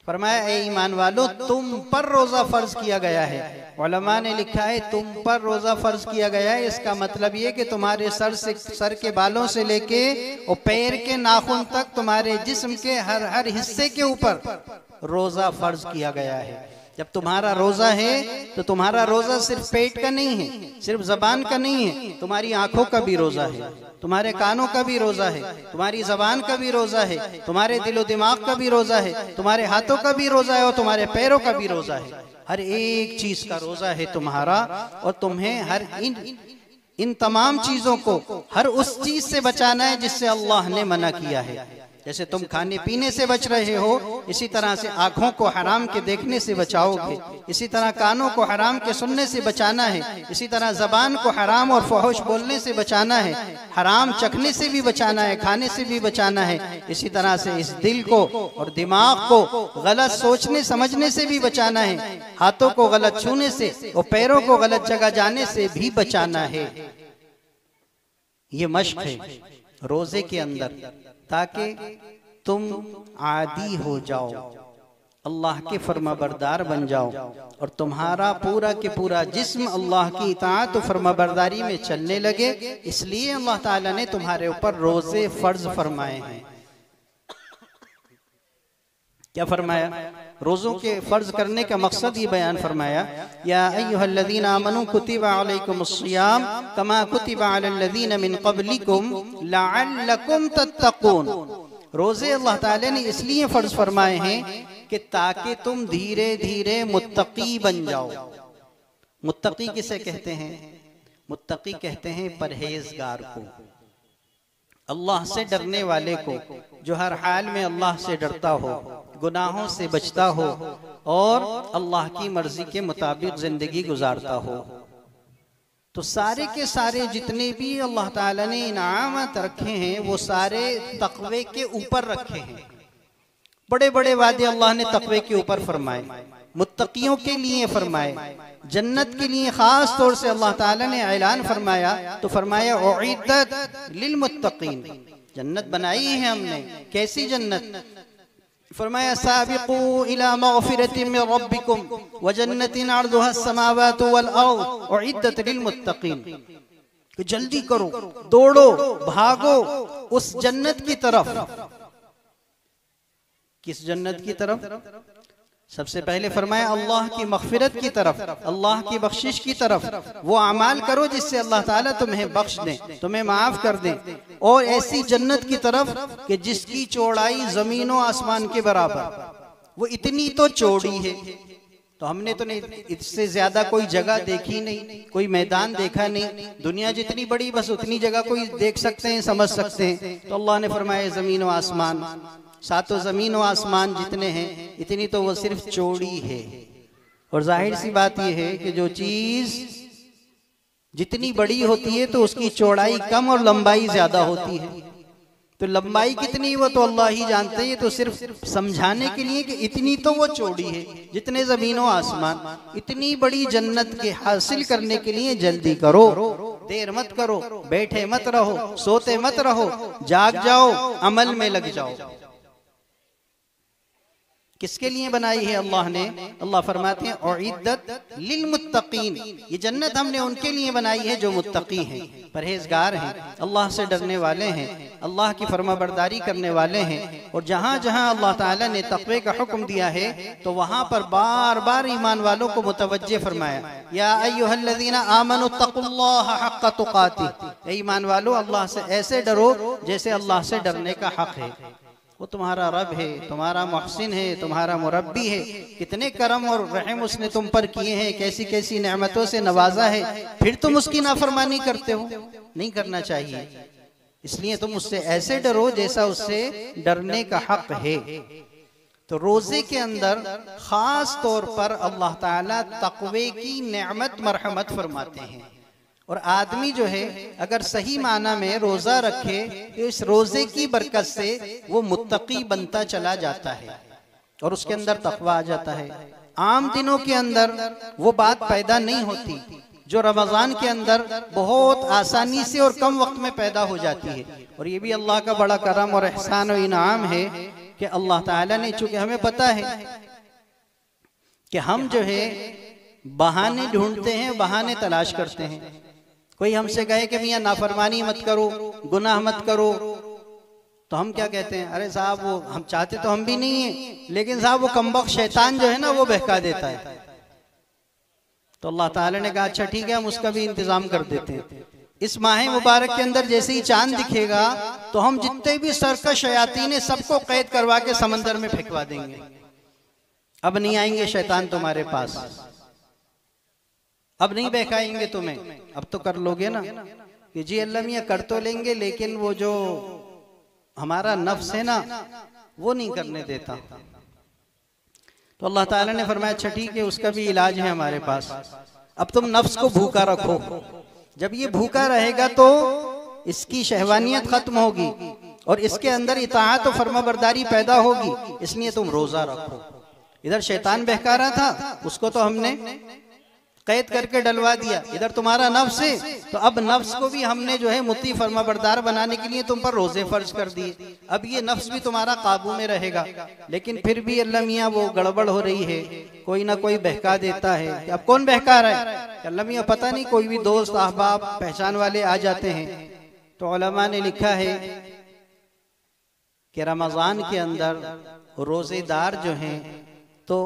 फरमाया ए ईमान वालों तुम पर रोज़ा फर्ज किया गया है। उलमा ने लिखा है तुम पर रोज़ा फर्ज किया गया है, इसका मतलब ये कि तुम्हारे सर के बालों से लेके और पैर के नाखून तक तुम्हारे जिस्म के हर हिस्से के ऊपर रोज़ा फर्ज किया गया है। जब तुम्हारा रोज़ा है तो तुम्हारा रोज़ा सिर्फ पेट का नहीं है, सिर्फ ज़बान का नहीं है, तुम्हारी आंखों का भी रोज़ा है, तुम्हारे कानों का भी रोज़ा है, तुम्हारी ज़बान का भी रोज़ा है, तुम्हारे दिलो दिमाग का भी रोज़ा है, तुम्हारे हाथों का भी रोज़ा है और तुम्हारे पैरों का भी रोज़ा है। हर एक चीज़ का रोज़ा है तुम्हारा, और तुम्हें हर इन तमाम चीज़ों को हर उस चीज़ से बचाना है जिससे अल्लाह ने मना किया है। जैसे तुम खाने पीने से बच रहे हो, इसी तरह से आँखों को हराम के देखने से बचाओगे, इसी तरह कानों को हराम के सुनने से बचाना है, इसी तरह ज़बान को हराम और फहुश बोलने से बचाना है, हराम चखने से भी बचाना है, खाने से भी बचाना है, इसी तरह से इस दिल को और दिमाग को गलत सोचने समझने से भी बचाना है, हाथों को गलत छूने से और पैरों को गलत जगह जाने से भी बचाना है। ये मश्क है रोज़े के अंदर, ताकि तुम आदी हो जाओ, अल्लाह के फरमाबरदार बन जाओ, और तुम्हारा पूरा के पूरा जिस्म अल्लाह की इताअत और फरमाबरदारी में चलने लगे। इसलिए अल्लाह ताला ने तुम्हारे ऊपर रोज़े फर्ज फरमाए हैं। क्या फरमाया? रोज़ों के फर्ज करने का मकसद ही बयान फरमाया, या अय्युहल्लज़ीना आमनू कुतिबा अलैकुमुस्सियाम कमा कुतिबा अलल्लज़ीना मिन क़ब्लिकुम लअल्लकुम तत्तक़ून। रोज़े अल्लाह ताला ने इसलिए फर्ज फरमाए हैं कि ताकि तुम धीरे धीरे मुत्तकी बन जाओ। मुत्तकी किसे कहते हैं? मुत्तकी कहते हैं परहेजगार को, अल्लाह से डरने वाले को, जो हर हाल में अल्लाह से डरता हो, गुनाहों से बचता हो और अल्लाह की मर्जी के मुताबिक जिंदगी गुजारता हो। तो सारे के सारे जितने भी अल्लाह ताला ने इनामत रखे हैं वो सारे तक़वे के ऊपर रखे हैं। बड़े बड़े वादे अल्लाह ने तक़वे के ऊपर फरमाए, मुत्तकियों के लिए फरमाए, जन्नत के लिए खास तौर से अल्लाह ताला ने ऐलान फरमाया, तो फरमाया उइद्दत लिलमुत्तकीन, जन्नत बनाई है हमने। कैसी जन्नत? फरमाया साबिकू इला मग़फ़िरतिन मिन रब्बिकुम व जन्नतिन अर्दुहा अस्समावातु वल अर्द उइद्दत लिलमुत्तकीन। कि जल्दी करो, दौड़ो, भागो उस जन्नत की तरफ। किस जन्नत की तरफ? सबसे पहले फरमाया अल्लाह की मग़फ़िरत की तरफ, अल्लाह की बख्शिश की तरफ। वो अमाल करो जिससे अल्लाह ताला तुम्हें बख्श दे, तुम्हें माफ कर दे। और ऐसी जन्नत की तरफ कि जिसकी चौड़ाई ज़मीन और आसमान के बराबर, वो इतनी तो चौड़ी है, तो हमने तो नहीं, इससे ज्यादा कोई जगह देखी नहीं, कोई मैदान देखा नहीं। दुनिया जितनी बड़ी बस उतनी जगह कोई देख सकते हैं, समझ सकते हैं। तो अल्लाह ने फरमाया जमीन व आसमान, सातों जमीन व आसमान जितने हैं इतनी तो वो सिर्फ चौड़ी है। और जाहिर सी बात यह है कि जो चीज जितनी बड़ी होती है तो उसकी चौड़ाई कम और लंबाई ज्यादा होती है। तो लंबाई कितनी वो तो अल्लाह ही जानते हैं, ये तो सिर्फ समझाने के लिए कि इतनी तो वो चौड़ी है जितने जमीनों आसमान। इतनी बड़ी जन्नत के हासिल करने के लिए जल्दी करो, देर मत करो, बैठे मत रहो, सोते मत रहो, जाग जाओ, अमल में लग जाओ। किसके लिए बनाई है अल्लाह ने? अल्लाह फरमाते हैं उइद्दत लिल मुत्तकीन, ये जन्नत हमने उनके लिए बनाई है जो मुत्तकी हैं, परहेजगार हैं, अल्लाह से डरने वाले हैं, अल्लाह की फरमाबरदारी करने वाले हैं। और जहाँ जहाँ अल्लाह ताला ने तक़वे का हुक्म दिया है तो वहाँ पर बार बार ईमान वालों को मुतवज्जे फरमाया, या अय्युहल्लज़ीना आमनु तक़ुल्लाह हक़्क़ तुक़ातिह, ईमान वालों अल्लाह से ऐसे डरो जैसे अल्लाह से डरने का हक है। वो तुम्हारा रब है, तुम्हारा मुहसिन है, तुम्हारा मुरब्बी है। कितने करम और रहम उसने तुम पर किए हैं, कैसी कैसी नेमतों से नवाजा है, फिर तुम उसकी नाफरमानी करते हो। नहीं करना चाहिए, इसलिए तुम उससे ऐसे डरो जैसा उससे डरने का हक है। तो रोजे के अंदर खास तौर पर अल्लाह ताला तक़वे की नेमत मरहमत फरमाते हैं। और आदमी जो है अगर सही माना में रोजा रखे तो इस रोजे की बरकत से वो मुत्तकी बनता चला जाता है और उसके अंदर तक़वा आ जाता है। आम दिनों के अंदर वो बात पैदा नहीं होती जो रमजान के अंदर बहुत आसानी से और कम वक्त में पैदा हो जाती है। और ये भी अल्लाह का बड़ा करम और एहसान और इनाम है कि अल्लाह ताला ने, चूंकि हमें पता है कि हम जो है बहाने ढूंढते हैं, बहाने तलाश करते हैं। कोई हमसे कहे कि मियाँ नाफरमानी मत करो, गुनाह मत करो, तो हम क्या कहते हैं? अरे साहब वो हम चाहते तो हम भी नहीं है, लेकिन साहब वो कमबख्त शैतान जो है ना वो बहका देता है। तो अल्लाह ताला ने कहा अच्छा ठीक है, हम उसका भी इंतजाम कर देते हैं। इस माह मुबारक के अंदर जैसे ही चांद दिखेगा तो हम जितने भी सरकश शयातीन है सबको कैद करवा के समंदर में फेंकवा देंगे। अब नहीं आएंगे शैतान तुम्हारे पास, अब नहीं बहकाएंगे तुम्हें। अब तो कर लोगे ना कि जी अल्लाह मियाँ कर तो लेंगे, लेकिन वो जो हमारा नफ्स है ना वो नहीं करने देता। तो अल्लाह ताला ने फरमाया अच्छा ठीक है, उसका भी इलाज है हमारे पास। अब तुम नफ्स को भूखा रखो, जब ये भूखा रहेगा तो इसकी शहवानियत खत्म होगी और इसके अंदर इताअत और फरमाबरदारी पैदा होगी, इसलिए तुम रोजा रखो। इधर शैतान बहका रहा था, उसको तो हमने कैद करके डलवा दिया। इधर तुम्हारा नफ्स है, तो अब नफ्स को भी हमने जो है मुती फरमाबरदार बनाने के लिए तुम पर रोजे फर्ज कर दिए। अब ये नफ्स भी तुम्हारा काबू में रहेगा, लेकिन फिर भी अल्लाह मियाँ वो गड़बड़ हो रही है, कोई ना कोई बहका देता है। अब कौन बहका रहा है? अल्लाह मियाँ पता नहीं, कोई भी दोस्त अहबाब पहचान वाले आ जाते हैं। तो उलमा ने लिखा है कि रमजान के अंदर रोजेदार जो हैं तो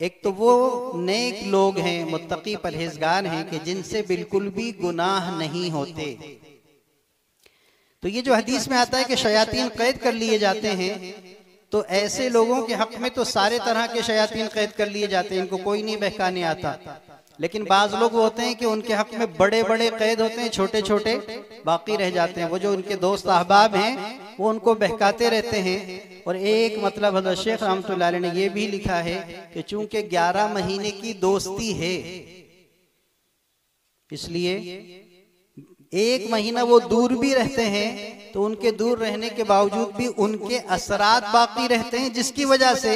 एक तो वो नेक लोग हैं, मुत्तकी परहेजगार हैं कि जिनसे बिल्कुल भी गुनाह नहीं होते। तो ये जो हदीस में आता है कि शयातीन कैद कर लिए जाते हैं, तो ऐसे लोगों के हक में तो सारे तरह के शयातीन कैद कर लिए जाते हैं, इनको कोई नहीं बहकाने आता। लेकिन बाज लोग होते हैं कि उनके हक में बड़े बड़े कैद होते हैं, छोटे छोटे बाकी रह जाते हैं। वो जो उनके दोस्त अहबाब हैं वो उनको बहकाते रहते हैं। और एक मतलब हज़रत शेख रहमतुल्लाह अलैह ने ये भी लिखा है कि चूंकि 11 महीने की दोस्ती है, इसलिए 1 महीना वो दूर भी रहते हैं तो उनके दूर रहने के बावजूद भी उनके असरात बाकी रहते हैं, जिसकी वजह से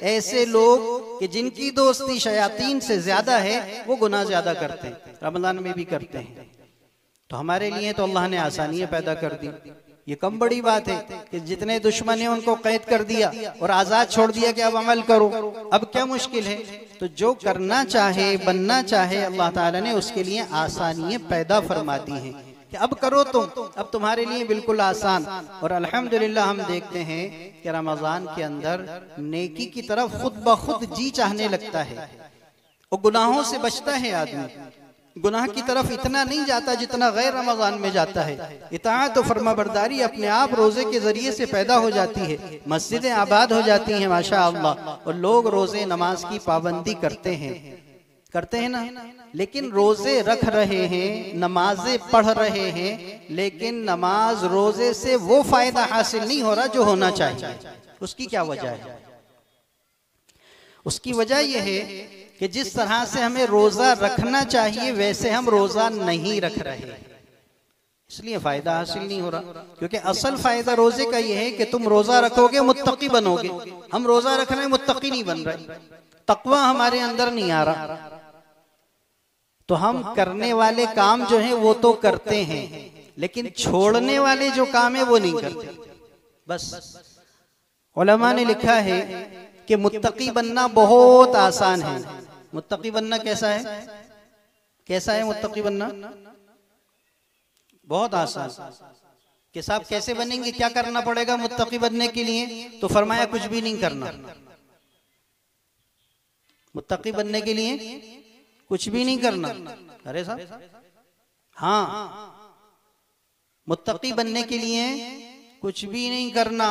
ऐसे लोग कि जिनकी दोस्ती शयातीन से ज्यादा है वो गुनाह ज्यादा करते हैं, रमजान में भी करते हैं। तो हमारे लिए तो अल्लाह ने आसानियां पैदा कर दी। ये कम बड़ी बात है कि जितने दुश्मन है उनको कैद कर दिया और आजाद छोड़ दिया कि अब अमल करो, अब क्या मुश्किल है? तो जो करना चाहे, बनना चाहे, अल्लाह ताला ने उसके लिए आसानियां पैदा फरमा दी हैं कि अब करो तुम, अब तुम्हारे लिए बिल्कुल आसान। और अल्हम्दुलिल्लाह हम देखते हैं कि रमजान के अंदर नेकी की तरफ खुद ब खुद जी चाहने लगता है और गुनाहों से बचता है आदमी। गुनाह की तरफ इतना नहीं जाता जितना गैर रमजान में जाता है। इताअत और फर्माबरदारी अपने आप रोजे के जरिए से पैदा हो जाती है, मस्जिदें आबाद हो जाती हैं माशा अल्लाह, और लोग रोजे नमाज की पाबंदी करते हैं ना, लेकिन रोजे रख रहे हैं, नमाजें पढ़ रहे हैं, लेकिन नमाज रोजे से वो फायदा हासिल नहीं हो रहा जो होना चाहिए। उसकी क्या वजह है? उसकी वजह यह है कि जिस तरह से हमें रोजा रखना चाहिए वैसे हम रोजा नहीं रख रहे, इसलिए फायदा हासिल नहीं हो रहा। क्योंकि असल फायदा रोजे का यह है कि तुम रोजा रखोगे मुत्तकी बनोगे। हम रोजा रख रहे हैं, मुत्तकी नहीं बन रहे, तकवा हमारे अंदर नहीं आ रहा। तो हम करने वाले काम जो है वो तो करते हैं, लेकिन छोड़ने वाले जो काम है वो नहीं करते। बस उलमा ने लिखा है कि मुत्तकी बनना बहुत आसान है। मुत्तकी बनना कैसा है? कैसा है मुत्तकी बनना? बहुत आसान। कि साहब कैसे बनेंगे, क्या करना पड़ेगा मुत्तकी बनने के लिए? तो फरमाया कुछ भी नहीं करना। मुत्तकी बनने के लिए कुछ भी नहीं करना। अरे साहब, हाँ, मुत्तकी बनने के लिए कुछ भी नहीं करना,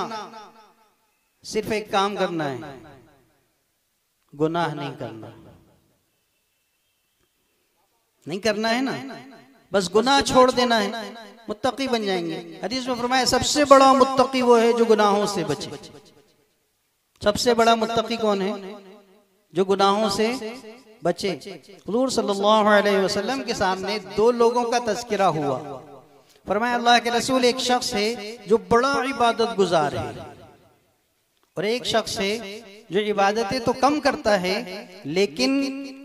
सिर्फ एक काम करना है, गुनाह नहीं करना। नहीं करना है ना, बस गुनाह छोड़ देना है, मुत्तकी बन जाएंगे। हदीस में फरमाया सबसे बड़ा मुत्तकी वो है जो गुनाहों से बचे। सबसे बड़ा मुत्तकी कौन है? जो गुनाहों से बचे। हुजूर सल्लल्लाहु अलैहि वसल्लम के सामने दो लोगों का तज़किरा हुआ। फरमाया अल्लाह के रसूल, एक शख्स है जो बड़ा इबादत गुजार है, और एक शख्स है जो इबादतें तो कम करता है लेकिन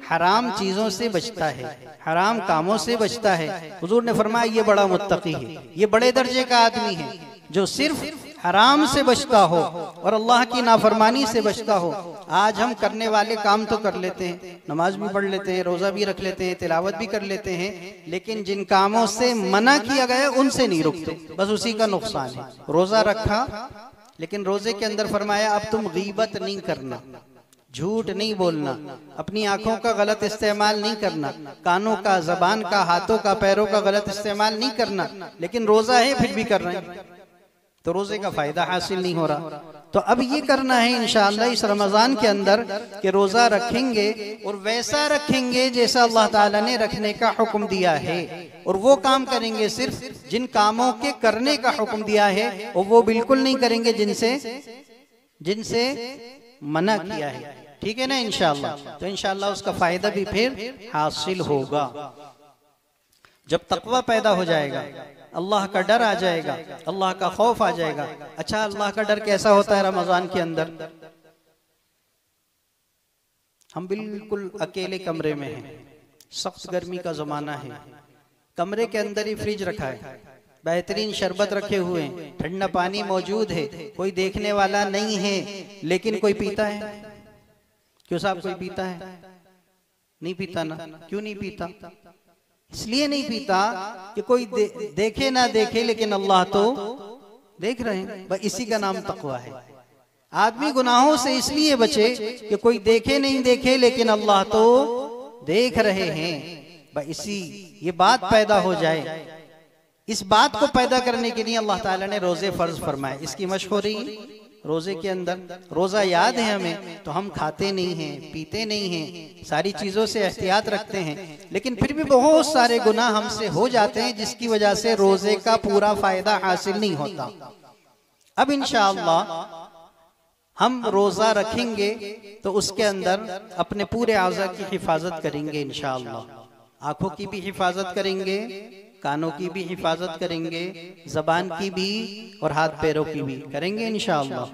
हराम चीजों से बचता है, हराम कामों से बचता है। हुजूर ने फरमाया ये बड़ा मुत्तकी है, ये बड़े दर्जे का आदमी है जो सिर्फ हराम से बचता हो और अल्लाह की नाफरमानी से बचता हो। आज हम करने वाले काम तो कर लेते हैं, नमाज भी पढ़ लेते हैं, रोजा भी रख लेते हैं, तिलावत भी कर लेते हैं, लेकिन जिन कामों से मना किया गया उनसे नहीं रुकते, बस उसी का नुकसान है। रोजा रखा, लेकिन रोजे के अंदर फरमाया अब तुम गीबत नहीं करना, झूठ नहीं बोलना, अपनी आंखों का गलत इस्तेमाल नहीं करना, कानों का, जबान का, हाथों का, पैरों का गलत इस्तेमाल नहीं करना, लेकिन रोजा है फिर भी कर रहे हैं, तो रोजे का फायदा हासिल नहीं हो रहा। तो अब ये करना है इंशाअल्लाह इस रमजान के अंदर कि रोजा रखेंगे और वैसा रखेंगे जैसा अल्लाह ताला ने रखने का हुक्म दिया है, और वो काम करेंगे सिर्फ जिन कामों के करने का हुक्म दिया है, और वो बिल्कुल नहीं करेंगे जिनसे मना किया है। ठीक है ना इंशाअल्लाह? तो इंशाअल्लाह उसका फायदा भी फिर हासिल होगा। जब तकवा पैदा हो जाएगा, अल्लाह का डर आ जाएगा, अल्लाह का खौफ आ जाएगा। अच्छा, अल्लाह का डर कैसा होता है रमजान के अंदर? हम बिल्कुल अकेले कमरे में हैं, सख्त गर्मी का जमाना है, कमरे के अंदर ही फ्रिज रखा है, बेहतरीन शरबत रखे हुए हैं, ठंडा पानी मौजूद है, कोई देखने वाला नहीं है, लेकिन कोई पीता है। क्यों साहब, कोई पीता है? नहीं पीता ना। क्यों नहीं पीता? इसलिए नहीं पीता कि कोई देखे ना देखे, लेकिन अल्लाह तो देख रहे हैं। बस इसी का नाम तकवा है। आदमी गुनाहों से इसलिए बचे कि कोई देखे नहीं देखे, लेकिन अल्लाह तो देख रहे हैं। बस इसी ये बात पैदा हो जाए, इस बात को पैदा करने के लिए अल्लाह ताला ने रोजे फर्ज फरमाए। इसकी मशक हो रही रोजे के अंदर। रोजा याद है हमें, तो हम खाते नहीं हैं, पीते नहीं हैं, सारी चीजों से एहतियात रखते हैं, लेकिन फिर भी बहुत सारे गुनाह हमसे हो जाते हैं जिसकी वजह से रोजे का पूरा फायदा हासिल नहीं होता। अब इंशाअल्लाह हम रोजा रखेंगे तो उसके अंदर अपने पूरे आज़ा की हिफाजत करेंगे इंशाअल्लाह। आंखों की भी हिफाजत करेंगे, कानों की भी हिफाजत करेंगे, जबान की भी और हाथ पैरों की भी करेंगे इंशाअल्लाह।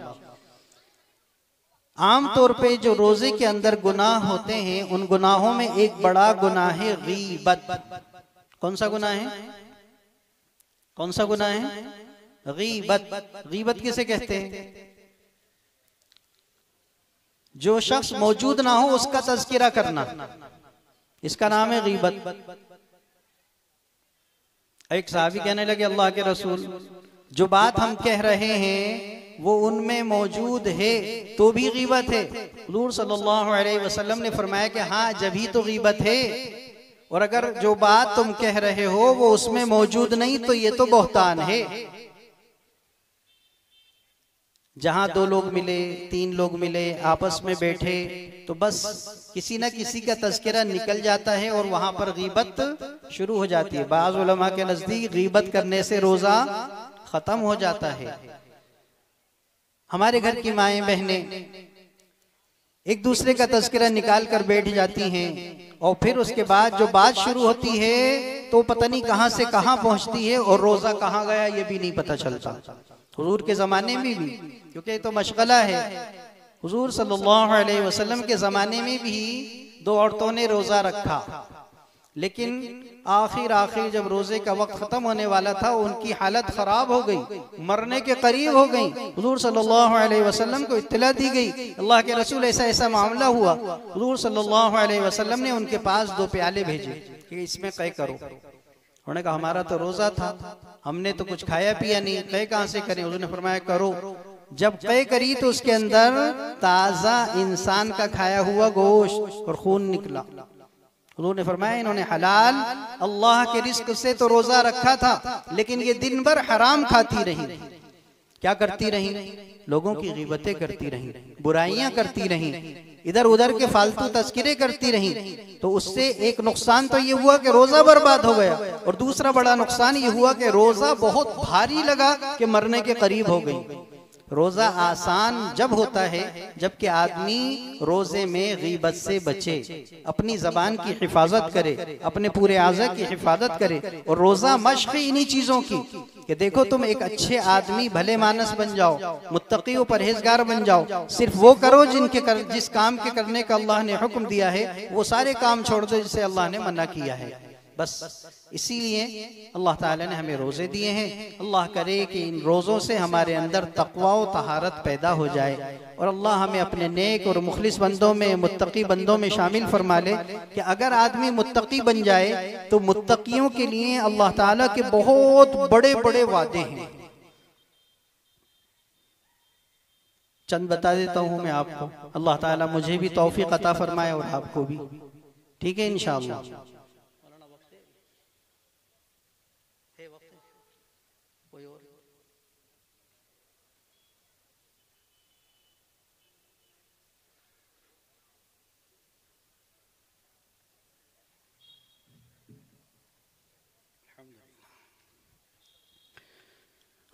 आम तौर पे जो रोजे के अंदर गुनाह होते हैं, उन गुनाहों में एक बड़ा गुनाह है गीबत। कौन सा गुनाह है? कौन सा गुनाह है? गीबत। गीबत किसे कहते हैं? जो शख्स मौजूद ना हो उसका तज़किरा करना, इसका नाम है गीबत। एक सहाबी कहने लगे अल्लाह के रसूल, जो बात हम कह रहे हैं वो उनमें मौजूद है तो भी गीबत है। हुजूर सल्लल्लाहु अलैहि वसल्लम ने फरमाया कि हाँ, जब ही तो गीबत है। और अगर जो बात तुम कह रहे हो वो उसमें मौजूद नहीं तो ये तो बहतान है। जहां 2 लोग मिले, 3 लोग मिले, आपस में बैठे तो बस किसी न किसी का तज़किरा निकल जाता है और वहां पर गीबत शुरू हो जाती है। बाज़ उलमा के नजदीक गीबत करने से रोजा खत्म हो जाता है। हमारे घर की माएं बहनें एक दूसरे का तज़किरा निकाल कर बैठ जाती हैं और फिर उसके बाद जो बात शुरू होती है तो पता नहीं कहां से कहां पहुंचती है और रोजा कहां गया ये भी नहीं पता चलता। हुजूर के ज़माने में भी, क्योंकि तो मशगला है, हुजूर सल्लल्लाहु अलैहि वसल्लम के ज़माने में भी 2 औरतों ने रोज़ा रखा, लेकिन आखिर जब रोज़े का वक्त ख़त्म होने वाला था उनकी हालत ख़राब हो गई, मरने के करीब हो गई। हुजूर सल्लल्लाहु अलैहि वसल्लम को इत्तला दी गई, अल्लाह के रसूल ऐसा ऐसा मामला हुआ। हुजूर सल्लल्लाहु अलैहि वसल्लम ने उनके पास 2 प्याले भेजे कि इसमें क़य करो। उन्होंने कहा हमारा तो रोज़ा था, हमने तो कुछ खाया पिया नहीं, क़य कहाँ से करें? हुजूर ने फरमाया करो। जब क़य करी तो उसके अंदर ताज़ा इंसान का खाया हुआ गोश्त और खून निकला। हुजूर ने फरमाया इन्होंने हलाल अल्लाह के रिस्क से तो रोज़ा रखा था, लेकिन ये दिन भर हराम खाती रही। क्या करती रही? लोगों की ग़ीबतें करती रही, बुराइयां करती रही, इधर उधर के फालतू तस्किरे करती रही। तो उससे एक नुकसान तो ये हुआ कि रोजा बर्बाद हो गया, और दूसरा बड़ा नुकसान ये हुआ कि रोजा बहुत भारी लगा कि मरने के करीब हो गई। रोजा आसान जब होता है जबकि आदमी रोजे में गीबत से बचे, अपनी जबान की हिफाजत करे, अपने पूरे आज़ा की हिफाजत करे। और रोजा मश्क इन्हीं चीजों की कि देखो तुम एक अच्छे आदमी भले मानस बन जाओ, मुत्तकी और परहेजगार बन जाओ। सिर्फ वो करो जिस काम के करने का अल्लाह ने हुक्म दिया है, वो सारे काम छोड़ दो जिसे अल्लाह ने मना किया है। बस इसीलिए अल्लाह ताला ने हमें रोज़े दिए हैं। अल्लाह करे कि इन रोज़ों से हमारे अंदर तक़वा व तहारत पैदा हो जाए, और अल्लाह हमें अपने नेक और मुखलिस बंदों में, मुत्तकी बंदों में शामिल फरमा ले कि अगर आदमी मुत्तकी बन जाए तो मुत्तकियों के लिए अल्लाह ताला के बहुत बड़े बड़े वादे हैं। चंद बता देता हूँ मैं आपको, अल्लाह ताला मुझे भी तौफीक अता फरमाए और आपको भी। ठीक है इंशाअल्लाह।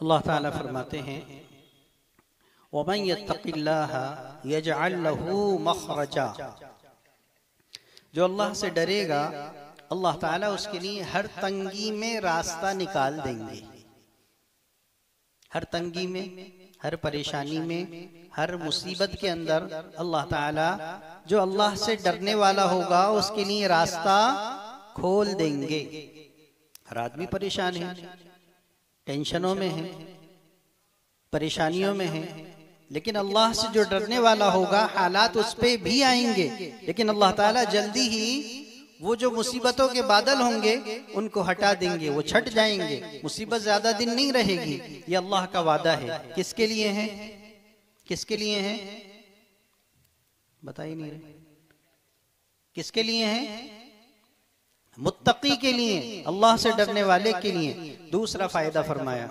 अल्लाह ताला फरमाते हैं वमन यत्तक़िल्लाह यजअल लहू मखरजा, जो अल्लाह से डरेगा अल्लाह ताला उसके लिए हर तंगी में रास्ता निकाल देंगे। हर तंगी में, हर परेशानी में, हर मुसीबत के अंदर अल्लाह ताला जो अल्लाह से डरने वाला होगा उसके लिए रास्ता खोल देंगे। हर आदमी परेशान है, टेंशनों में है, परेशानियों में है, लेकिन अल्लाह से जो डरने वाला होगा हालात उस पे भी आएंगे, लेकिन अल्लाह ताला जल्दी ही वो जो मुसीबतों के बादल होंगे उनको हटा देंगे, वो छट जाएंगे, मुसीबत ज्यादा दिन नहीं रहेगी। ये अल्लाह का वादा है। किसके लिए है? किसके लिए है? बता ही नहीं रहे। किसके लिए है? मुत्तकी के लिए, अल्लाह से डरने वाले के लिए। दूसरा फायदा फरमाया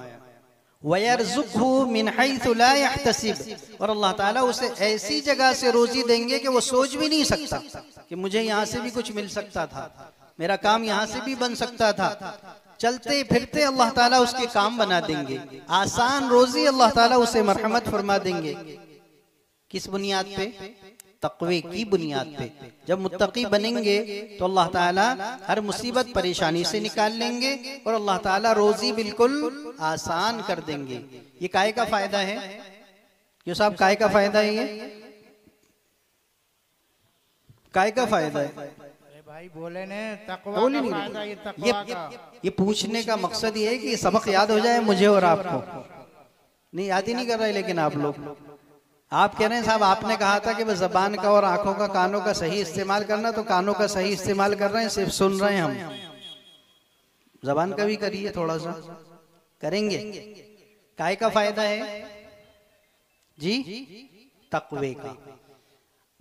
वयरज़ुक़हु मिन हैथु ला यहतसिब, और अल्लाह ताला उसे ऐसी जगह से रोजी देंगे कि वो सोच भी नहीं सकता कि मुझे यहाँ से भी कुछ मिल सकता था, मेरा काम यहाँ से भी बन सकता था। चलते फिरते अल्लाह ताला उसके काम बना देंगे, आसान रोजी अल्लाह ताला उसे मरहमत फरमा देंगे। किस बुनियाद पे? तक़वे की बुनियाद पे। जब मुत्तकी बनेंगे तो अल्लाह ताला हर मुसीबत परेशानी से निकाल लेंगे और अल्लाह ताला रोजी बिल्कुल आसान कर देंगे। ये काय का फायदा है? ये साहब काय का फायदा है? ये काय का फायदा है? अरे भाई बोले ने तक़वा का फायदा, ये तक़वा का। ये पूछने का मकसद ये है कि सबक याद हो जाए मुझे और आपको। नहीं याद ही नहीं कर रहे, लेकिन आप लोग आप कह रहे हैं साहब आपने कहा था कि बस जबान का और आंखों का, कानों का सही इस्तेमाल करना, तो कानों का सही इस्तेमाल कर रहे हैं, सिर्फ सुन रहे हैं हम। जबान का भी करिए, थोड़ा सा करेंगे। काय का फायदा है जी? तक़वे का।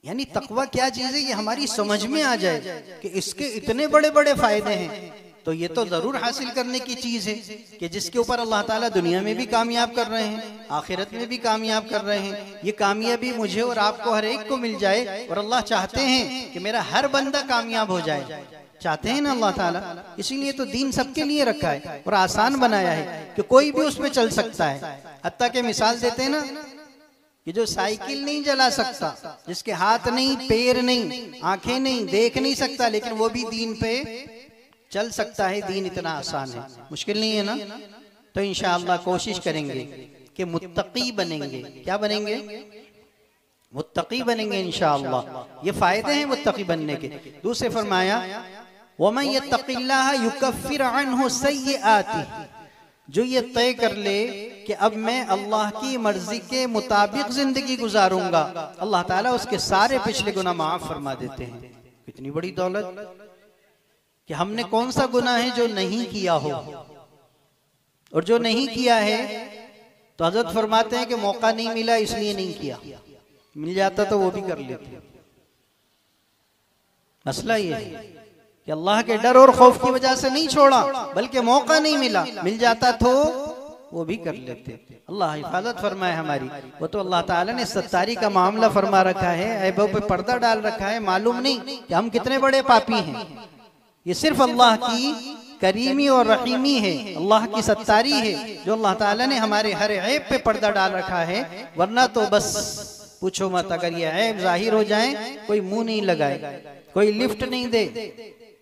यानी तकवा क्या चीज है ये हमारी समझ में आ जाए कि इसके इतने बड़े बड़े फायदे हैं, तो ये तो जरूर हासिल करने की चीज है कि जिसके ऊपर अल्लाह ताला दुनिया में भी कामयाब कर रहे हैं, आखिरत में भी कामयाब कर रहे हैं। ये कामयाबी मुझे और आपको हर एक को मिल जाए, और अल्लाह चाहते हैं कि मेरा हर बंदा कामयाब हो जाए, चाहते हैं ना अल्लाह ताला। इसीलिए तो दीन सबके लिए रखा है और आसान बनाया है कि कोई भी उसमें चल सकता है। हत्ता के मिसाल देते हैं ना कि जो साइकिल नहीं चला सकता, जिसके हाथ नहीं, पैर नहीं, आंखें नहीं, देख नहीं सकता, लेकिन वो भी दीन पे चल सकता है। दीन इतना आसान है, मुश्किल नहीं है ना। तो इंशाअल्लाह कोशिश करेंगे कि मुत्तकी बनेंगे। क्या बनेंगे? मुत्तकी बनेंगे इंशाअल्लाह। ये फायदे हैं मुत्तकी बनने के। दूसरे फरमाया वमन यत्तकिल्लाह युकफ्फिर अन्हु सय्यिआतिही, जो ये तय कर ले कि अब मैं अल्लाह की मर्जी के मुताबिक जिंदगी गुजारूंगा, अल्लाह ताला उसके सारे पिछले गुनाह माफ फरमा देते हैं। कितनी बड़ी दौलत कि हमने कौन सा गुनाह है जो नहीं किया हो, और जो नहीं किया है तो हजरत फरमाते हैं कि मौका नहीं मिला इसलिए नहीं किया, मिल जाता तो वो भी कर लेते। मसला ये है कि अल्लाह के डर और खौफ की वजह से नहीं छोड़ा, बल्कि मौका नहीं मिला, मिल जाता तो वो भी कर लेते। अल्लाह हिफाजत फरमाए हमारी। वो तो अल्लाह ताला ने सत्तारी का मामला फरमा रखा है, ऐबों पे पर्दा डाल रखा है। मालूम नहीं कि हम कितने बड़े पापी हैं। ये सिर्फ अल्लाह की करीमी और रहीमी है, अल्लाह की सत्तारी है जो अल्लाह ताला ने हमारे हर ऐब पे पर्दा डाल रखा है। वरना तो बस पूछो मत, अगर ये ऐब जाहिर हो जाए, कोई मुंह नहीं लगाए, कोई लिफ्ट नहीं दे,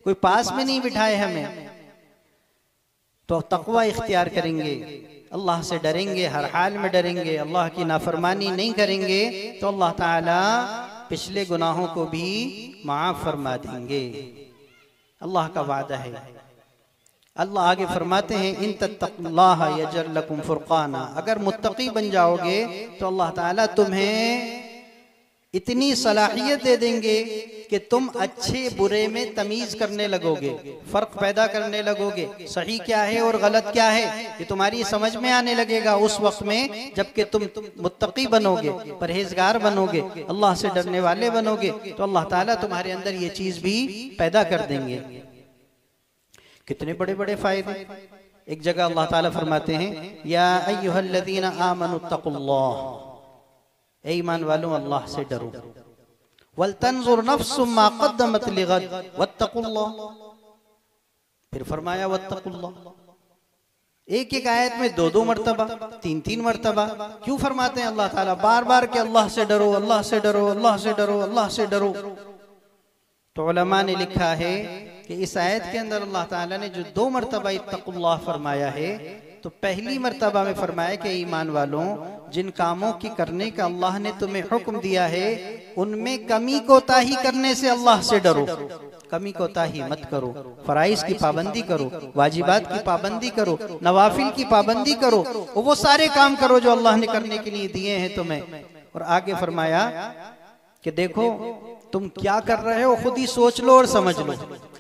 कोई पास में नहीं बिठाए हमें, तो तकवा इख्तियार करेंगे, अल्लाह से डरेंगे, हर हाल में डरेंगे, अल्लाह की नाफरमानी नहीं करेंगे, तो अल्लाह ताला पिछले गुनाहों को भी माफ फरमा देंगे। अल्लाह का वादा है। अल्लाह आगे फरमाते हैं इन तत्तकुल्लाह यजअल लकुम फुरकाना, अगर मुत्तकी बन जाओगे तो अल्लाह ताला तुम्हें इतनी सलाहियत दे देंगे कि तुम अच्छे बुरे में तमीज करने लगोगे, फर्क पैदा करने लगोगे, सही क्या है और गलत क्या है ये तुम्हारी समझ में आने लगेगा उस वक्त में जबकि तुम मुत्तकी बनोगे, परहेजगार बनोगे, अल्लाह से डरने वाले बनोगे, तो अल्लाह ताला तुम्हारे अंदर ये चीज भी पैदा कर देंगे। कितने बड़े बड़े फायदे। एक जगह अल्लाह ताला फरमाते हैं या अय्युहल्लज़ीना आमनुत्तकुल्लाह, ऐ ईमान वालों अल्लाह से डरो, वलतंजुर नफ्सुम मा क़द्दमत लिगद वत्तकुल्लाह। फिर फरमाया वत्तकुल्लाह। एक एक आयत में दो दो मर्तबा, तीन तीन मर्तबा क्यों फरमाते हैं अल्लाह ताला बार बार के अल्लाह से डरो, अल्लाह से डरो, अल्लाह से डरो, अल्लाह से डरो। तो उलमा ने लिखा है कि इस आयत के अंदर अल्लाह ताला ने जो दो मर्तबा इत्तकुल्लाह फरमाया है, तो पहली मर्तबा में फरमाया कि ईमान वालों जिन कामों की करने का अल्लाह ने तुम्हें हुक्म दिया है उनमें कमी कोताही करने से अल्लाह से डरो। कमी कोताही मत करो, फराइज की पाबंदी करो, वाजिबात की पाबंदी करो, नवाफिल की पाबंदी करो, वो सारे काम करो जो अल्लाह ने करने के लिए दिए हैं तुम्हें। और आगे फरमाया कि देखो तुम क्या कर रहे हो, खुद ही सोच लो और समझ लो,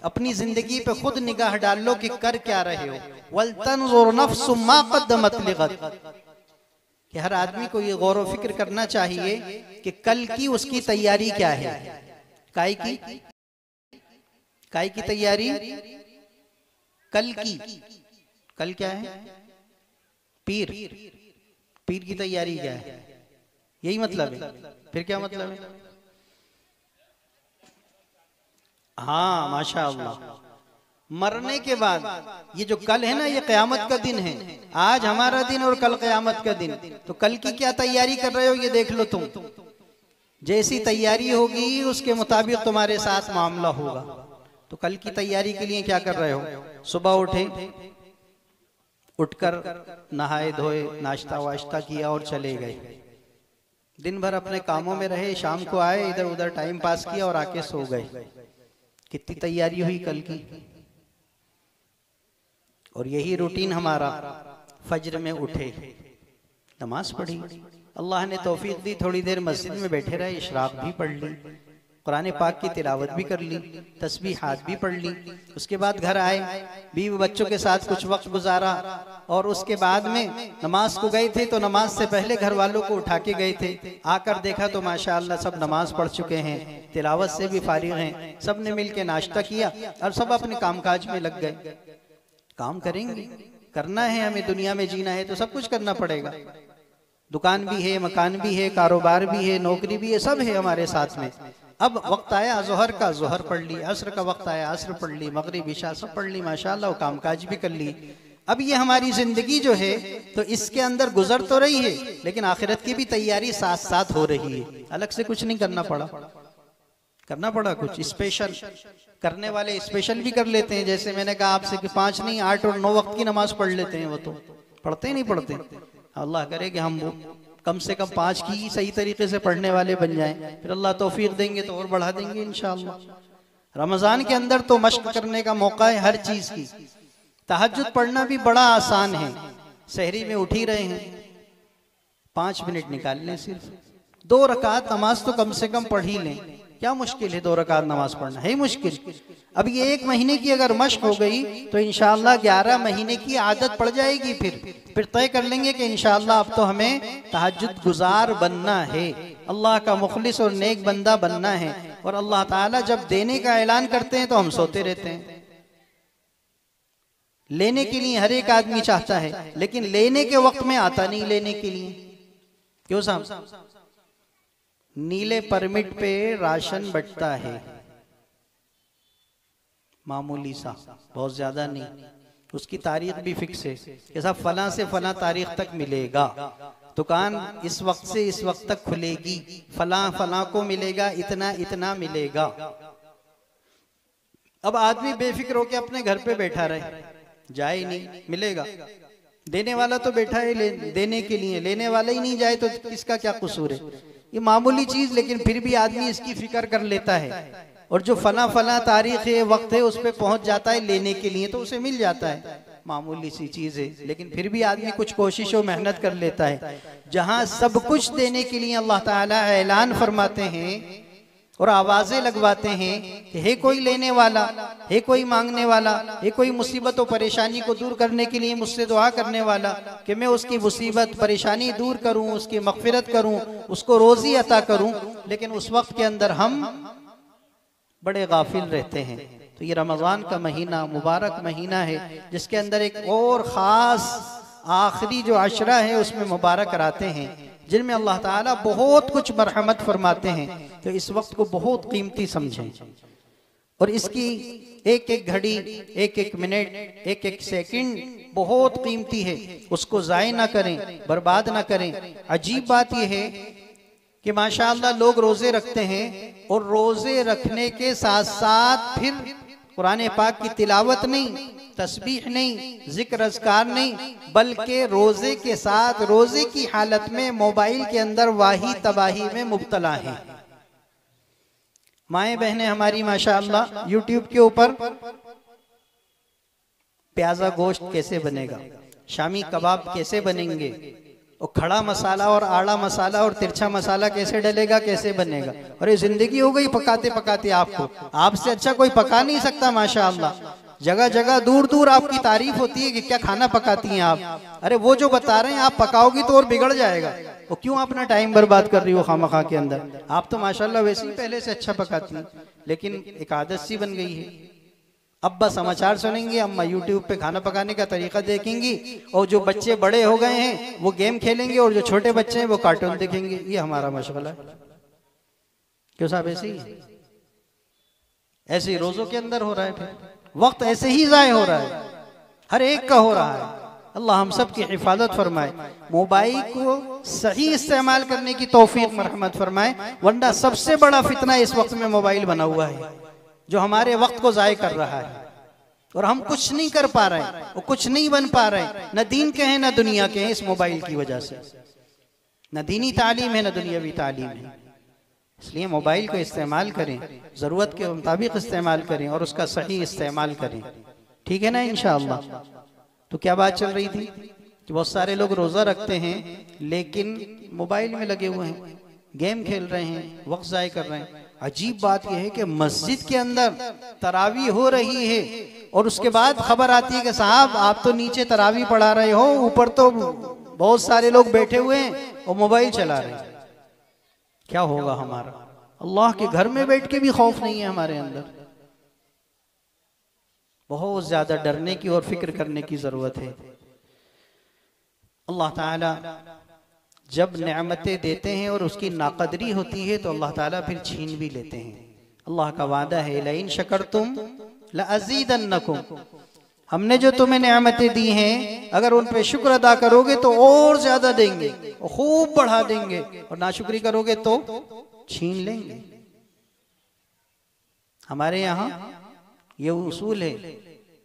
अपनी जिंदगी पे खुद निगाह डाल लो कि कर क्या रहे हो। वलतंजुर नफ्सुम मा क़द्दमत लिगद, कि हर आदमी को ये गौर व फिक्र करना चाहिए कि कल की उसकी तैयारी क्या है। काय की तैयारी, कल की, कल क्या है? पीर की तैयारी क्या है, यही मतलब है। फिर क्या मतलब है? हाँ माशाअल्लाह, मरने के बाद ये जो कल है ना, ये क़यामत का दिन है। आज हमारा दिन और कल क़यामत का दिन, तो कल की क्या तैयारी कर रहे हो ये देख लो तुम। जैसी तैयारी होगी उसके मुताबिक तुम्हारे साथ मामला होगा। तो कल की तैयारी के लिए क्या कर रहे हो? सुबह उठे, उठकर नहाए धोए, नाश्ता वाश्ता किया और चले गए, दिन भर अपने कामों में रहे, शाम को आए, इधर उधर टाइम पास किया और आके सो गए। कितनी तैयारी हुई कल की। और यही रूटीन हमारा, फज्र में उठे, नमाज पढ़ी, अल्लाह ने तौफीक दी, थोड़ी देर मस्जिद में बैठे रहे, इशराक भी पढ़ ली, कुरान पाक की तिलावत भी कर ली, तस्बीहात भी पढ़ ली। उसके बाद घर आए, बीवी बच्चों के साथ कुछ वक्त गुजारा, और उसके बाद में नमाज को गए थे तो नमाज से पहले घर वालों को उठा के गए थे। आकर देखा तो माशाअल्लाह सब नमाज पढ़ चुके हैं, तिलावत से भी फारिग हैं, सब ने मिल के नाश्ता किया और सब अपने कामकाज में लग गए। काम करेंगे, करना है, हमें दुनिया में जीना है तो सब कुछ करना पड़ेगा। दुकान भी है, मकान भी है, कारोबार भी है, नौकरी भी है, सब है हमारे साथ में। अब वक्त आया ज़ोहर का, ज़ोहर पढ़ ली, असर का वक्त आया, असर पढ़ ली, मगरिब इशा सब पढ़ ली, माशाअल्लाह कामकाज भी कर ली। अब ये हमारी जिंदगी जो है तो इसके अंदर गुजर तो रही है, लेकिन आखिरत की भी तैयारी साथ साथ हो रही है। अलग से कुछ नहीं करना पड़ा, करना पड़ा कुछ स्पेशल। करने वाले स्पेशल भी कर लेते हैं, जैसे मैंने कहा आपसे कि 5 नहीं 8 और 9 वक्त की नमाज पढ़ लेते हैं, वो तो पढ़ते ही नहीं पढ़ते। अल्लाह करे कि हम कम से कम 5 की सही तरीके से पढ़ने वाले बन जाएं, फिर अल्लाह तौफीक देंगे तो और बढ़ा देंगे इंशाअल्लाह। रमजान के अंदर तो मश्क करने का मौका है हर चीज की। तहज्जुद पढ़ना भी बड़ा आसान है। सहरी में उठ ही रहे हैं, 5 मिनट निकाल लें, सिर्फ 2 रकात नमाज तो कम से कम पढ़ ही लें। क्या मुश्किल है 2 रकात नमाज पढ़ना, है मुश्किल? अब ये 1 महीने की अगर मश्क हो गई तो इंशाअल्लाह 11 महीने की आदत पड़ जाएगी। फिर तय कर लेंगे कि इंशाअल्लाह अब तो हमें तहज्जुद गुजार बनना है, अल्लाह का मुखलिस और नेक बंदा बनना है। और अल्लाह ताला जब देने का ऐलान करते हैं तो हम सोते रहते हैं। लेने के लिए हर एक आदमी चाहता है, लेकिन लेने के वक्त में आता नहीं लेने के लिए। क्यों साहब? नीले परमिट पे राशन बंटता है, मामूली सा, बहुत ज्यादा नहीं। उसकी तारीख भी फिक्स है कि साहब फला से फला तारीख तक मिलेगा, दुकान इस वक्त से इस वक्त तक खुलेगी, फला फला को मिलेगा, इतना इतना मिलेगा। अब आदमी बेफिक्र होकर अपने घर पे बैठा रहे, जाए ही नहीं, मिलेगा। देने वाला तो बैठा है देने के लिए, लेने वाला ही नहीं जाए तो किसका क्या कसूर है? ये मामूली चीज, लेकिन फिर भी आदमी इसकी फिक्र कर लेता है। और जो फला फला तारीख है, वक्त है, उस पर पहुंच जाता है लेने के लिए तो उसे मिल जाता है। मामूली सी चीज है, लेकिन फिर भी आदमी कुछ कोशिश और मेहनत कर लेता है। जहां सब कुछ देने के लिए अल्लाह ताला ऐलान फरमाते हैं और आवाजें लगवाते हैं कि हे कोई लेने वाला, हे कोई मांगने वाला, हे कोई मुसीबत और परेशानी को दूर करने के लिए मुझसे दुआ करने वाला, कि मैं उसकी मुसीबत परेशानी दूर करूं, उसकी मगफिरत करूं, उसको रोजी अता करूं। लेकिन उस वक्त के अंदर हम बड़े गाफिल रहते हैं। तो ये रमजान का महीना मुबारक महीना है, जिसके अंदर एक और खास आखिरी जो अशरा है उसमें मुबारक रातें हैं, जिनमें अल्लाह ताला बहुत कुछ मरहमत फरमाते हैं। तो इस वक्त को बहुत कीमती समझें और इसकी एक एक घड़ी, एक एक मिनट, एक एक सेकंड बहुत कीमती है, उसको जाय ना करें, बर्बाद ना करें। अजीब बात यह है कि माशाअल्लाह लोग रोजे रखते हैं और रोजे रखने के साथ साथ फिर कुरान पाक की तिलावत नहीं, तस्बीह नहीं, जिक्र अज़कार नहीं, बल्कि रोजे के साथ रोजे की हालत में मोबाइल के अंदर वाही तबाही में मुब्तला है। माएँ बहनें हमारी माशाअल्लाह यूट्यूब के ऊपर प्याजा गोश्त कैसे बनेगा, शामी कबाब कैसे बनेंगे, और खड़ा मसाला और आड़ा मसाला और तिरछा मसाला कैसे डलेगा, कैसे बनेगा। और ये जिंदगी हो गई पकाते पकाते आपको, आपसे अच्छा कोई पका नहीं सकता माशाअल्लाह। जगह जगह दूर दूर आपकी तारीफ होती है कि क्या खाना पकाती हैं आप। अरे वो जो बता रहे हैं आप पकाओगी तो और बिगड़ जाएगा, वो क्यों अपना टाइम बर्बाद कर रही हो खामखा के अंदर। आप तो माशाल्लाह वैसे ही पहले से अच्छा पकाती हैं, लेकिन एक आदत सी बन गई है। अब्बा समाचार सुनेंगे, अम्मा यूट्यूब पे खाना पकाने का तरीका देखेंगी, और जो बच्चे बड़े हो गए हैं वो गेम खेलेंगे, और जो छोटे बच्चे हैं वो कार्टून देखेंगे। ये हमारा मशगला है। क्यों साहब? ऐसे ही ऐसे ही रोजों के अंदर हो रहा है, फिर वक्त ऐसे ही जाय हो रहा है, हर एक का हो रहा है। अल्लाह हम सब की हिफाजत फरमाए, मोबाइल को सही इस्तेमाल करने की तौफीक मरहमत फरमाए, वरना सबसे बड़ा फितना इस वक्त में मोबाइल बना हुआ है जो हमारे वक्त को जाय कर रहा है। और हम कुछ नहीं कर पा रहे हैं, वो कुछ नहीं बन पा रहे हैं, न दीन के हैं न दुनिया के हैं, इस मोबाइल की वजह से। न दीनी तालीम है न दुनियावी तालीम है। इसलिए मोबाइल को इस्तेमाल करें, जरूरत के मुताबिक इस्तेमाल करें और उसका सही इस्तेमाल करें। ठीक है ना इंशाअल्लाह। तो क्या बात चल रही थी कि बहुत सारे लोग रोजा रखते हैं लेकिन मोबाइल में लगे हुए हैं, गेम खेल रहे हैं, वक्त जाय कर रहे हैं। अजीब बात यह है कि मस्जिद के अंदर तरावी हो रही है और उसके बाद खबर आती है कि साहब आप तो नीचे तरावी पढ़ा रहे हो, ऊपर तो बहुत सारे लोग बैठे हुए हैं और मोबाइल चला रहे हैं। क्या होगा हमारा? अल्लाह के घर में बैठ के भी खौफ नहीं है हमारे अंदर। बहुत ज्यादा डरने की और फिक्र करने की जरूरत है। अल्लाह ताला जब नेमतें देते हैं और उसकी नाकदरी होती है तो अल्लाह ताला फिर छीन भी लेते हैं। अल्लाह का वादा है, लइन शकरतुम लअज़ीदन्नकुम, हमने जो तुम्हें नेमतें दी हैं अगर उन पे शुक्र अदा करोगे तो और ज्यादा देंगे और खूब बढ़ा देंगे, और नाशुक्री करोगे तो छीन लेंगे। हमारे यहाँ ये उसूल है,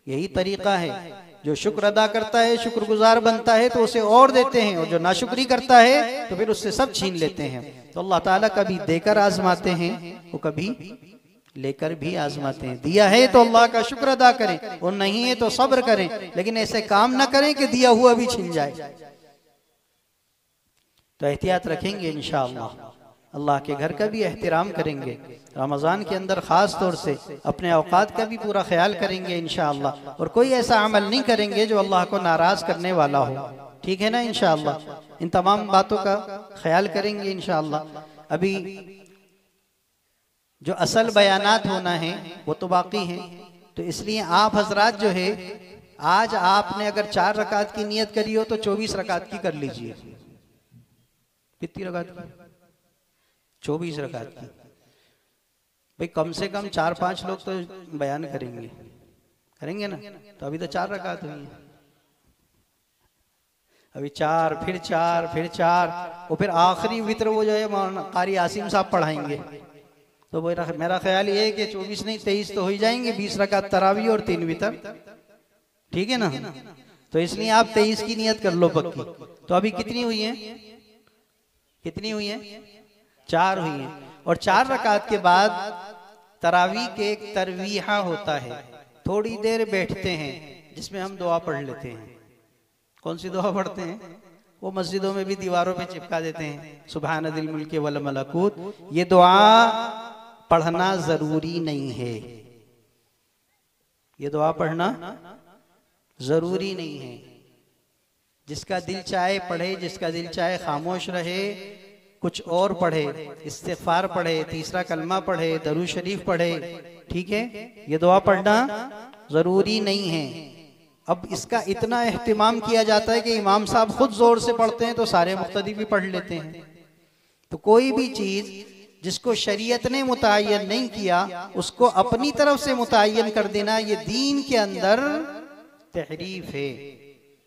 यही तरीका है। जो शुक्र अदा करता है, शुक्रगुजार बनता है तो उसे और देते हैं, और जो नाशुक्री करता है तो फिर उससे सब छीन लेते हैं। तो अल्लाह ताला कभी देकर आजमाते हैं, वो कभी लेकर भी आजमाते हैं। दिया है तो अल्लाह का शुक्र अदा करें, और नहीं है तो सब्र करें, लेकिन ऐसे काम ना करें कि दिया हुआ भी छिन जाए। तो एहतियात रखेंगे इंशाअल्लाह, अल्लाह के घर का भी एहतराम करेंगे, रमज़ान के अंदर ख़ास तौर से अपने औकात का भी पूरा ख्याल करेंगे इंशाअल्लाह, और कोई ऐसा अमल नहीं करेंगे जो अल्लाह को नाराज़ करने वाला हो। ठीक है ना? इंशाअल्लाह इन तमाम बातों का ख्याल करेंगे इंशाअल्लाह। अभी जो असल बयानात होना है वो तो बाकी हैं, तो इसलिए आप हजरात जो है, आज आपने अगर 4 रकात की नियत करी हो तो 24 रकात की कर लीजिए। कितनी रकात की? 24 रकात की। भाई कम से कम 4-5 लोग तो बयान करेंगे ना? तो अभी तो 4 रकात हुई है, अभी 4 फिर 4 फिर 4, और फिर आखिरी वित्र वो जो है कारी आसिम साहब पढ़ाएंगे। तो मेरा ख्याल ये है कि 24 नहीं 23 तो हो ही जाएंगे, 20 रकात तरावी और 3 वितर। ठीक है ना? तो इसलिए आप 23 की नियत कर लो पक्की। तो अभी कितनी हुई है? 4 हुई है। और 4 रकात के बाद तरावी के एक तरवीहा होता है, थोड़ी देर बैठते हैं जिसमें हम दुआ पढ़ लेते हैं। कौन सी दुआ पढ़ते हैं? वो मस्जिदों में भी दीवारों पे चिपका देते हैं, सुभान दिल मुल्क वल मलकूत। ये दुआ पढ़ना जरूरी नहीं है, ये दुआ पढ़ना जरूरी नहीं है। जिसका दिल चाहे पढ़े, जिसका दिल चाहे खामोश रहे, कुछ और पढ़े, इस्तिग़फ़ार पढ़े, तीसरा कलमा पढ़े, दरूद शरीफ पढ़े। ठीक है? ये दुआ पढ़ना जरूरी नहीं है। अब इसका इतना एहतिमाम किया जाता है कि इमाम साहब खुद जोर से पढ़ते हैं तो सारे मुक्तदी भी पढ़ लेते हैं। तो कोई भी चीज जिसको शरीयत ने मुतय्यन नहीं किया उसको अपनी तरफ से मुतय्यन कर देना, ये दीन के अंदर तहरीफ है,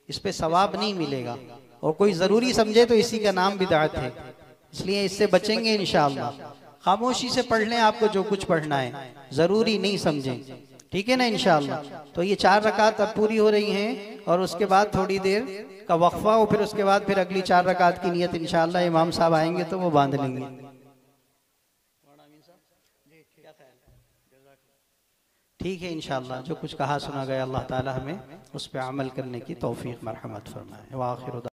इस पे सवाब नहीं मिलेगा। और कोई जरूरी समझे तो इसी का नाम बिदअत है, इसलिए इससे बचेंगे इंशाअल्लाह। खामोशी से पढ़ लें आपको जो कुछ पढ़ना है, जरूरी नहीं समझें। ठीक है ना? इंशाअल्लाह। तो ये 4 रकात अब पूरी हो रही हैं, और उसके बाद थोड़ी देर का वक्फा, और फिर उसके बाद फिर अगली 4 रकात की नियत इंशाअल्लाह इमाम साहब आएंगे तो वो बांध लेंगे। ठीक है इंशाअल्लाह। जो कुछ कहा सुना गया अल्लाह ताला हमें उस पर अमल करने की तौफीक मरहमत फरमाए। व आखिर